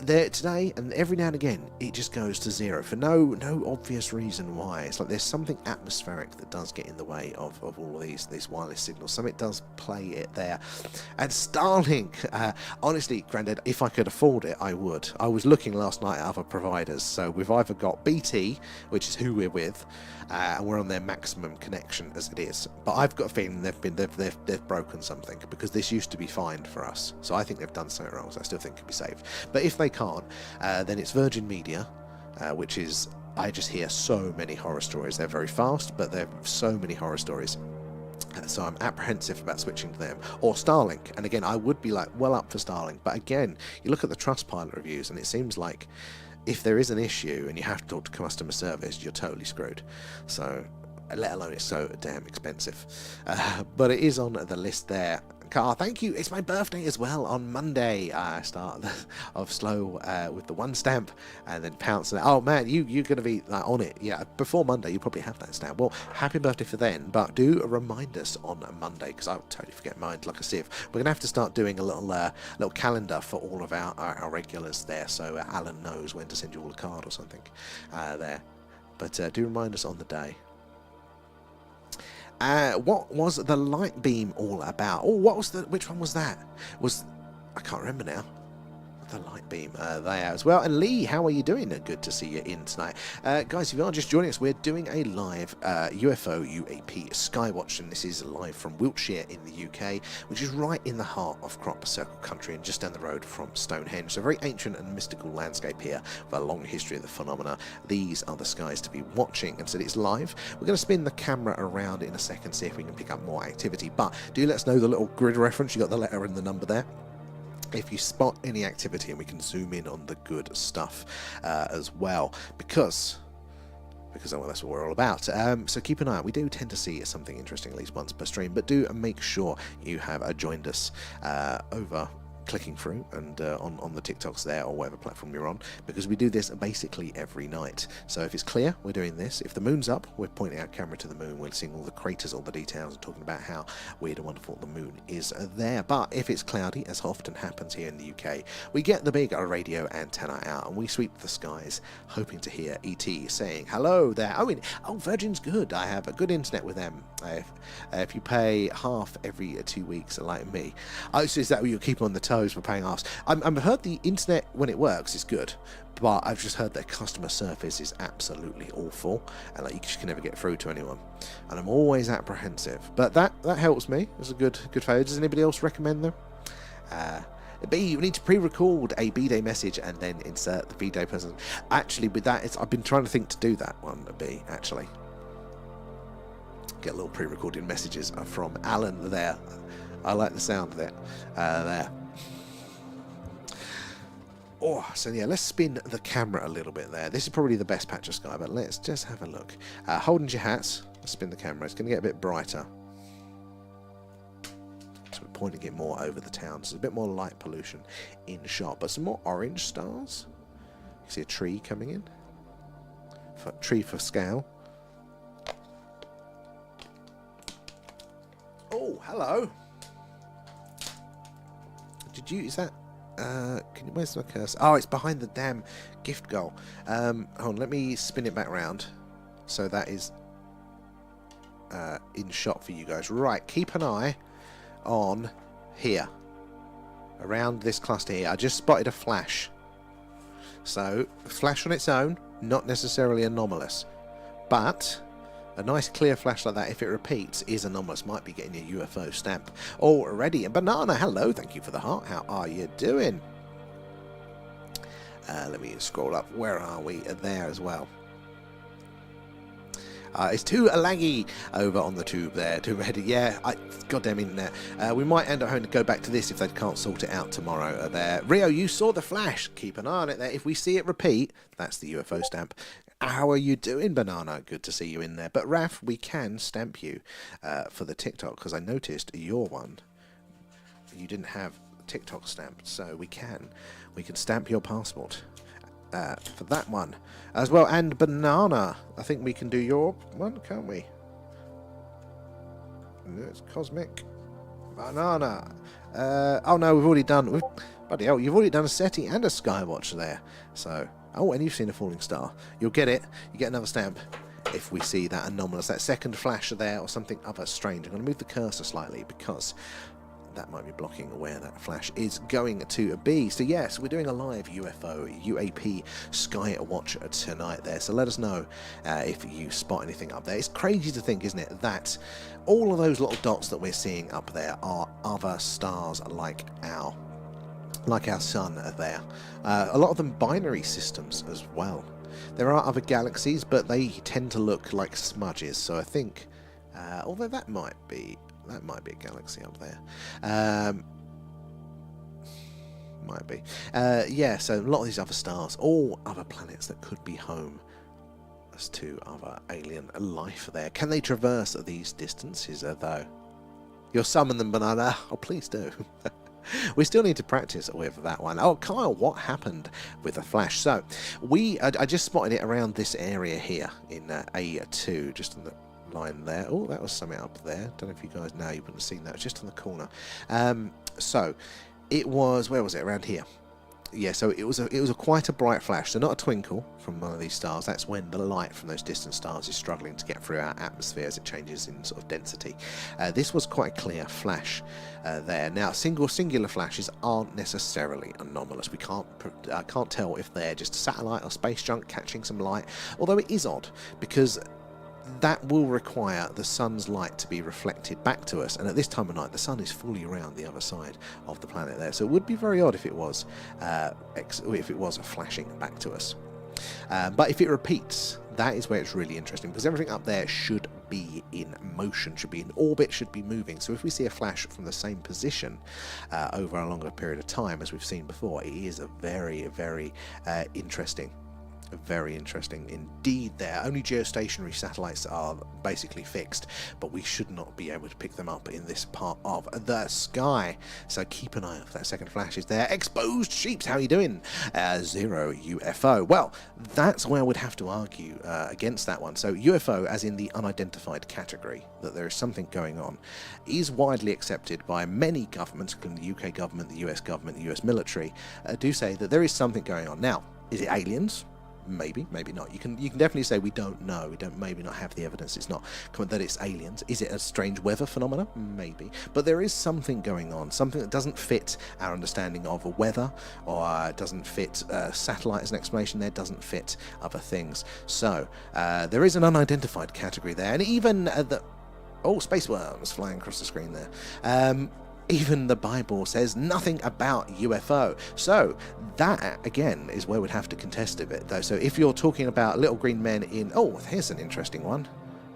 there today, and every now and again, it just goes to 0 for no obvious reason why. It's like there's something atmospheric that does get in the way of all of these wireless signals. Something does play it there. And Starlink, honestly, Grandad, if I could afford it, I would. I was looking last night at other providers, so we've either got BT, which is who we're with, and we're on their maximum connection as it is. But I've got a feeling they've broken something, because this used to be fine for us. So I think they've done something wrong. So I still think it could be saved. But if they can't, then it's Virgin Media, which is, I just hear so many horror stories. They're very fast, but there are so many horror stories. So I'm apprehensive about switching to them. Or Starlink, and again, I would be like well up for Starlink, but again, you look at the Trustpilot reviews, and it seems like if there is an issue and you have to talk to customer service, you're totally screwed. So, let alone it's so damn expensive. But it is on the list there. Carl, thank you. It's my birthday as well on Monday. I start off slow with the 1 stamp and then pounce. Oh man, you're going to be on it. Yeah, before Monday you probably have that stamp. Well, happy birthday for then, but do remind us on Monday, because I totally forget mine like a sieve. We're going to have to start doing a little calendar for all of our regulars there, so Alan knows when to send you all a card or something there. But do remind us on the day. What was the light beam all about? Oh, which one was that? I can't remember now. The light beam there as well. And Lee, how are you doing? Good to see you in tonight. Guys, if you are just joining us, we're doing a live UFO UAP Skywatch, and this is live from Wiltshire in the UK, which is right in the heart of Crop Circle country and just down the road from Stonehenge. So a very ancient and mystical landscape here with a long history of the phenomena. These are the skies to be watching, and so it's live. We're going to spin the camera around in a second, see if we can pick up more activity, but do let us know the little grid reference. You got the letter and the number there if you spot any activity, and we can zoom in on the good stuff as well, because well, that's what we're all about. So keep an eye out. We do tend to see something interesting at least once per stream, but do make sure you have joined us over clicking through and on the TikToks there, or whatever platform you're on, because we do this basically every night. So if it's clear, we're doing this. If the moon's up, we're pointing our camera to the moon. We're seeing all the craters, all the details, and talking about how weird and wonderful the moon is there. But if it's cloudy, as often happens here in the UK, we get the big radio antenna out and we sweep the skies, hoping to hear ET saying hello there. Virgin's good. I have a good internet with them. If you pay half every 2 weeks, like me. So is that what you keep on the toes for paying half? I've heard the internet when it works is good, but I've just heard that customer service is absolutely awful, and like you just can never get through to anyone, and I'm always apprehensive. But that helps me. It's a good favour. Does anybody else recommend them? B, you need to pre-record a B-Day message and then insert the B-Day person. Actually, with that, I've been trying to think to do that one, B, actually. Get little pre-recorded messages from Alan there. I like the sound of it there. Oh, so yeah, let's spin the camera a little bit there. This is probably the best patch of sky, but let's just have a look. Holding your hats, let's spin the camera. It's going to get a bit brighter. So we're pointing it more over the town. So there's a bit more light pollution in shot, but some more orange stars. You see a tree coming in. Tree for scale. Oh, hello. Is that where's my cursor? Oh, it's behind the damn gift goal. Hold on, let me spin it back round so that is in shot for you guys. Right, keep an eye on here, around this cluster here. I just spotted a flash. So a flash on its own, not necessarily anomalous, but a nice clear flash like that, if it repeats, is anomalous. Might be getting a UFO stamp already. And Banana, hello, thank you for the heart. How are you doing? Let me scroll up. Where are we? There as well. It's too laggy over on the tube there. Too ready. Yeah, goddamn internet. We might end up having to go back to this if they can't sort it out tomorrow there. Rio, you saw the flash. Keep an eye on it there. If we see it repeat, that's the UFO stamp. How are you doing, Banana? Good to see you in there. But Raf, we can stamp you for the TikTok, because I noticed your one, you didn't have TikTok stamped, so we can stamp your passport for that one as well. And banana, I think we can do your one, can't we? It's cosmic banana. Oh no, we've already done. Bloody hell, you've already done a SETI and a Skywatch there. So, oh, and you've seen a falling star. You'll get it. You get another stamp if we see that anomalous, that second flash there, or something other strange. I'm going to move the cursor slightly because that might be blocking where that flash is going to be. So yes, we're doing a live UFO, UAP Skywatch tonight there. So let us know if you spot anything up there. It's crazy to think, isn't it, that all of those little dots that we're seeing up there are other stars like our sun there. A lot of them binary systems as well. There are other galaxies, but they tend to look like smudges. So I think, although that might be a galaxy up there. Might be. Yeah, so a lot of these other stars, all other planets that could be home as to other alien life there. Can they traverse these distances, though? You'll summon them, banana. Oh, please do. We still need to practice with that one. Oh, Kyle, what happened with the flash? So, I just spotted it around this area here in A2, just in the line there. Oh, that was something up there. Don't know if you guys know. You wouldn't have seen that. It's just on the corner. So, it was, where was it? Around here. Yeah, so it was quite a bright flash. So not a twinkle from one of these stars. That's when the light from those distant stars is struggling to get through our atmosphere as it changes in sort of density. This was quite a clear flash there. Now, singular flashes aren't necessarily anomalous. We can't tell if they're just a satellite or space junk catching some light. Although it is odd because that will require the sun's light to be reflected back to us, and at this time of night the sun is fully around the other side of the planet there, so it would be very odd if it was flashing back to us. But if it repeats, that is where it's really interesting, because everything up there should be in motion, should be in orbit, should be moving. So if we see a flash from the same position over a longer period of time, as we've seen before, it is a very, very interesting. Very interesting indeed there. Only geostationary satellites are basically fixed, but we should not be able to pick them up in this part of the sky. So keep an eye out for that second flash is there. Exposed sheeps, how are you doing? Zero UFO. Well, that's where I would have to argue against that one. So UFO, as in the unidentified category, that there is something going on, is widely accepted by many governments, including the UK government, the US government, the US military, do say that there is something going on. Now, is it aliens? Maybe, maybe not. You can definitely say we don't know. We don't maybe not have the evidence. It's not that it's aliens. Is it a strange weather phenomena? Maybe. But there is something going on. Something that doesn't fit our understanding of weather, or doesn't fit satellite as an explanation. There doesn't fit other things. So there is an unidentified category there, and even space worms flying across the screen there. Even the Bible says nothing about UFO. So that, again, is where we'd have to contest a bit, though. So if you're talking about little green men in... Oh, here's an interesting one.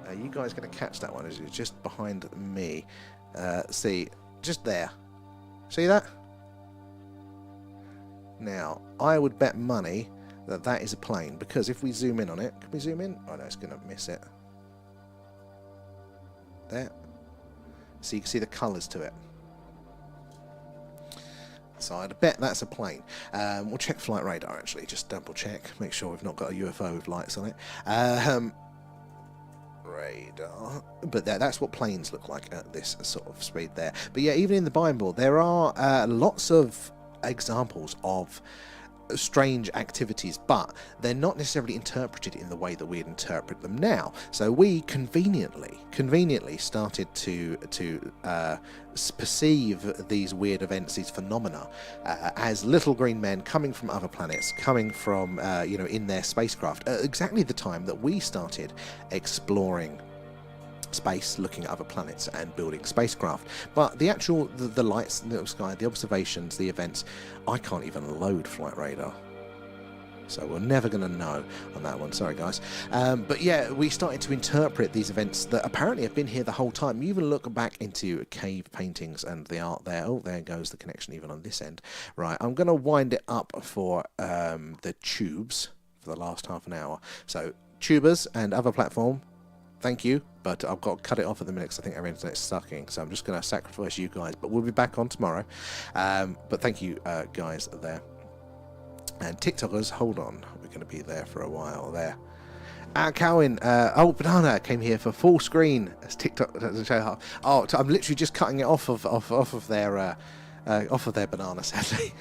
Are you guys going to catch that one? It's just behind me. See, just there. See that? Now, I would bet money that that is a plane, because if we zoom in on it... Can we zoom in? Oh, no, it's going to miss it. There. So you can see the colours to it. So I'd bet that's a plane. We'll check flight radar, actually, just double check, make sure we've not got a UFO with lights on it. Radar. But that's what planes look like at this sort of speed there. But yeah, even in the Bible, there are lots of examples of strange activities, but they're not necessarily interpreted in the way that we'd interpret them now. So we conveniently started to perceive these weird events, these phenomena, as little green men coming from other planets, coming from in their spacecraft, at exactly the time that we started exploring space, looking at other planets and building spacecraft. But the actual the lights in the sky, the observations, the events, I can't even load flight radar, so we're never going to know on that one. Sorry guys. But yeah, we started to interpret these events that apparently have been here the whole time. You even look back into cave paintings and the art there. Oh, there goes the connection even on this end. Right, I'm going to wind it up for the tubes for the last half an hour. So tubers and other platform, thank you. but I've got to cut it off at the minute because I think our internet's sucking, so I'm just going to sacrifice you guys, but we'll be back on tomorrow. But thank you guys there. And TikTokers, hold on, we're going to be there for a while there. Cowan, Banana came here for full screen as TikTok doesn't show how. Oh, I'm literally just cutting it off of their Banana, sadly,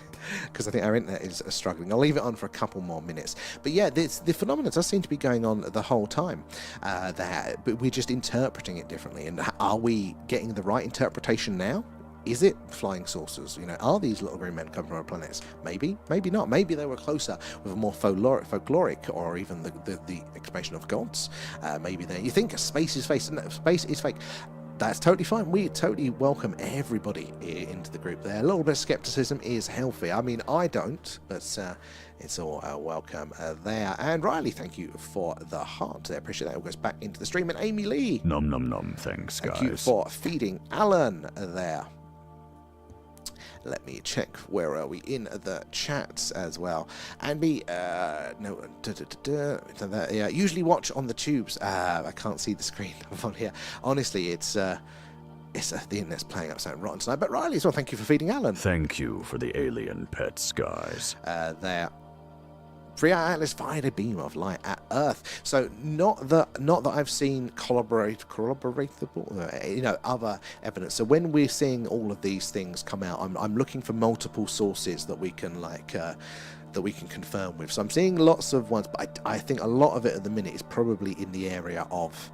because I think our internet is struggling. I'll leave it on for a couple more minutes. But yeah, the phenomenon does seem to be going on the whole time. But we're just interpreting it differently. And are we getting the right interpretation now? Is it flying saucers? You know, are these little green men coming from our planets? Maybe, maybe not. Maybe they were closer with a more folkloric, or even the expansion of gods. Maybe you think space is fake. No, space is fake. That's totally fine. We totally welcome everybody into the group there. A little bit of skepticism is healthy. I mean, I don't, but it's all welcome there. And Riley, thank you for the heart there. Appreciate that. It goes back into the stream. And Amy Lee. Nom nom nom. Thanks, guys. Thank you for feeding Alan there. Let me check, where are we in the chats as well. And usually watch on the tubes. I can't see the screen on here. Honestly, the internet's playing upside rotten tonight. But Riley as well, thank you for feeding Alan. Thank you for the alien pets, guys. There. Free Atlas fired a beam of light at Earth. So not that I've seen corroboratable, other evidence. So when we're seeing all of these things come out, I'm looking for multiple sources that we can confirm with. So I'm seeing lots of ones, but I think a lot of it at the minute is probably in the area of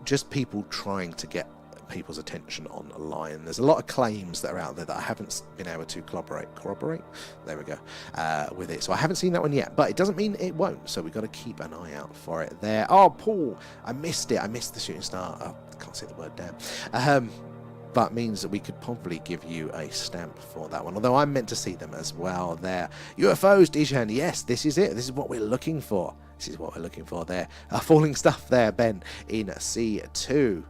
just people trying to get people's attention online. There's a lot of claims that are out there that I haven't been able to corroborate. There we go, with it. So I haven't seen that one yet, but it doesn't mean it won't. So we've got to keep an eye out for it there. Oh, Paul, I missed it. I missed the shooting star. Oh, I can't say the word damn. But means that we could probably give you a stamp for that one. Although I'm meant to see them as well there. UFOs, Dijon. Yes, this is it. This is what we're looking for. This is what we're looking for there. Falling stuff there, Ben, in C2.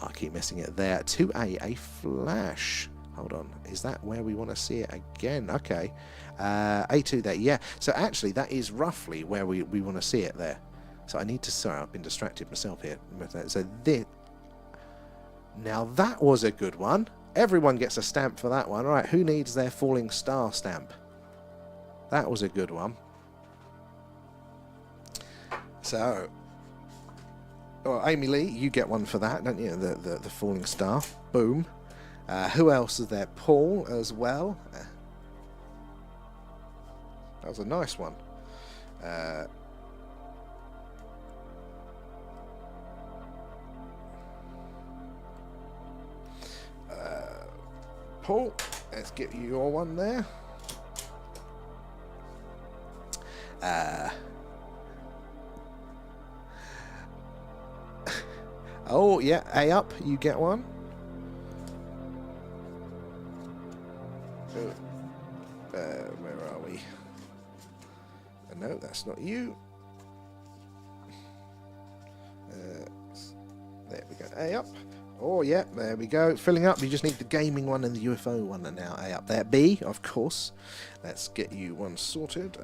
I keep missing it there. 2A, a flash. Hold on. Is that where we want to see it again? Okay. A2 there. Yeah. So actually, that is roughly where we want to see it there. So I need to... Sorry, I've been distracted myself here. So this... Now that was a good one. Everyone gets a stamp for that one. All right, who needs their falling star stamp? That was a good one. So... Well, Amy Lee, you get one for that, don't you? The falling star. Boom. Who else is there? Paul as well. That was a nice one. Paul, let's get you your one there. Oh, yeah, A up, you get one. Where are we? No, that's not you. There we go, A up. Oh, yeah, there we go. Filling up, you just need the gaming one and the UFO one, and now A up there. B, of course. Let's get you one sorted.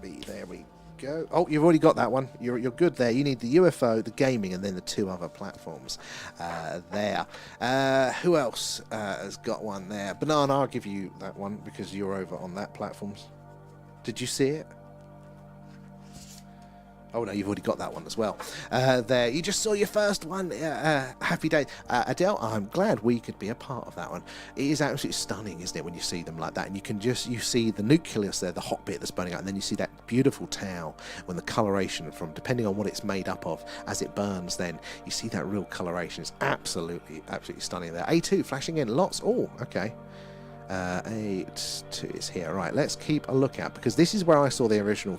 B, there we go. Oh, you've already got that one. You're good there. You need the UFO, the gaming, and then the two other platforms there. Who else has got one there? Banana, I'll give you that one because you're over on that platform. Did you see it? Oh no, you've already got that one as well. There, you just saw your first one. Happy day, Adele. I'm glad we could be a part of that one. It is absolutely stunning, isn't it, when you see them like that, and you see the nucleus there, the hot bit that's burning out, and then you see that beautiful tau when the coloration from, depending on what it's made up of, as it burns, then you see that real coloration. It's absolutely stunning there. A2 flashing in lots. Oh, okay. A2 is here. Right, let's keep a lookout because this is where I saw the original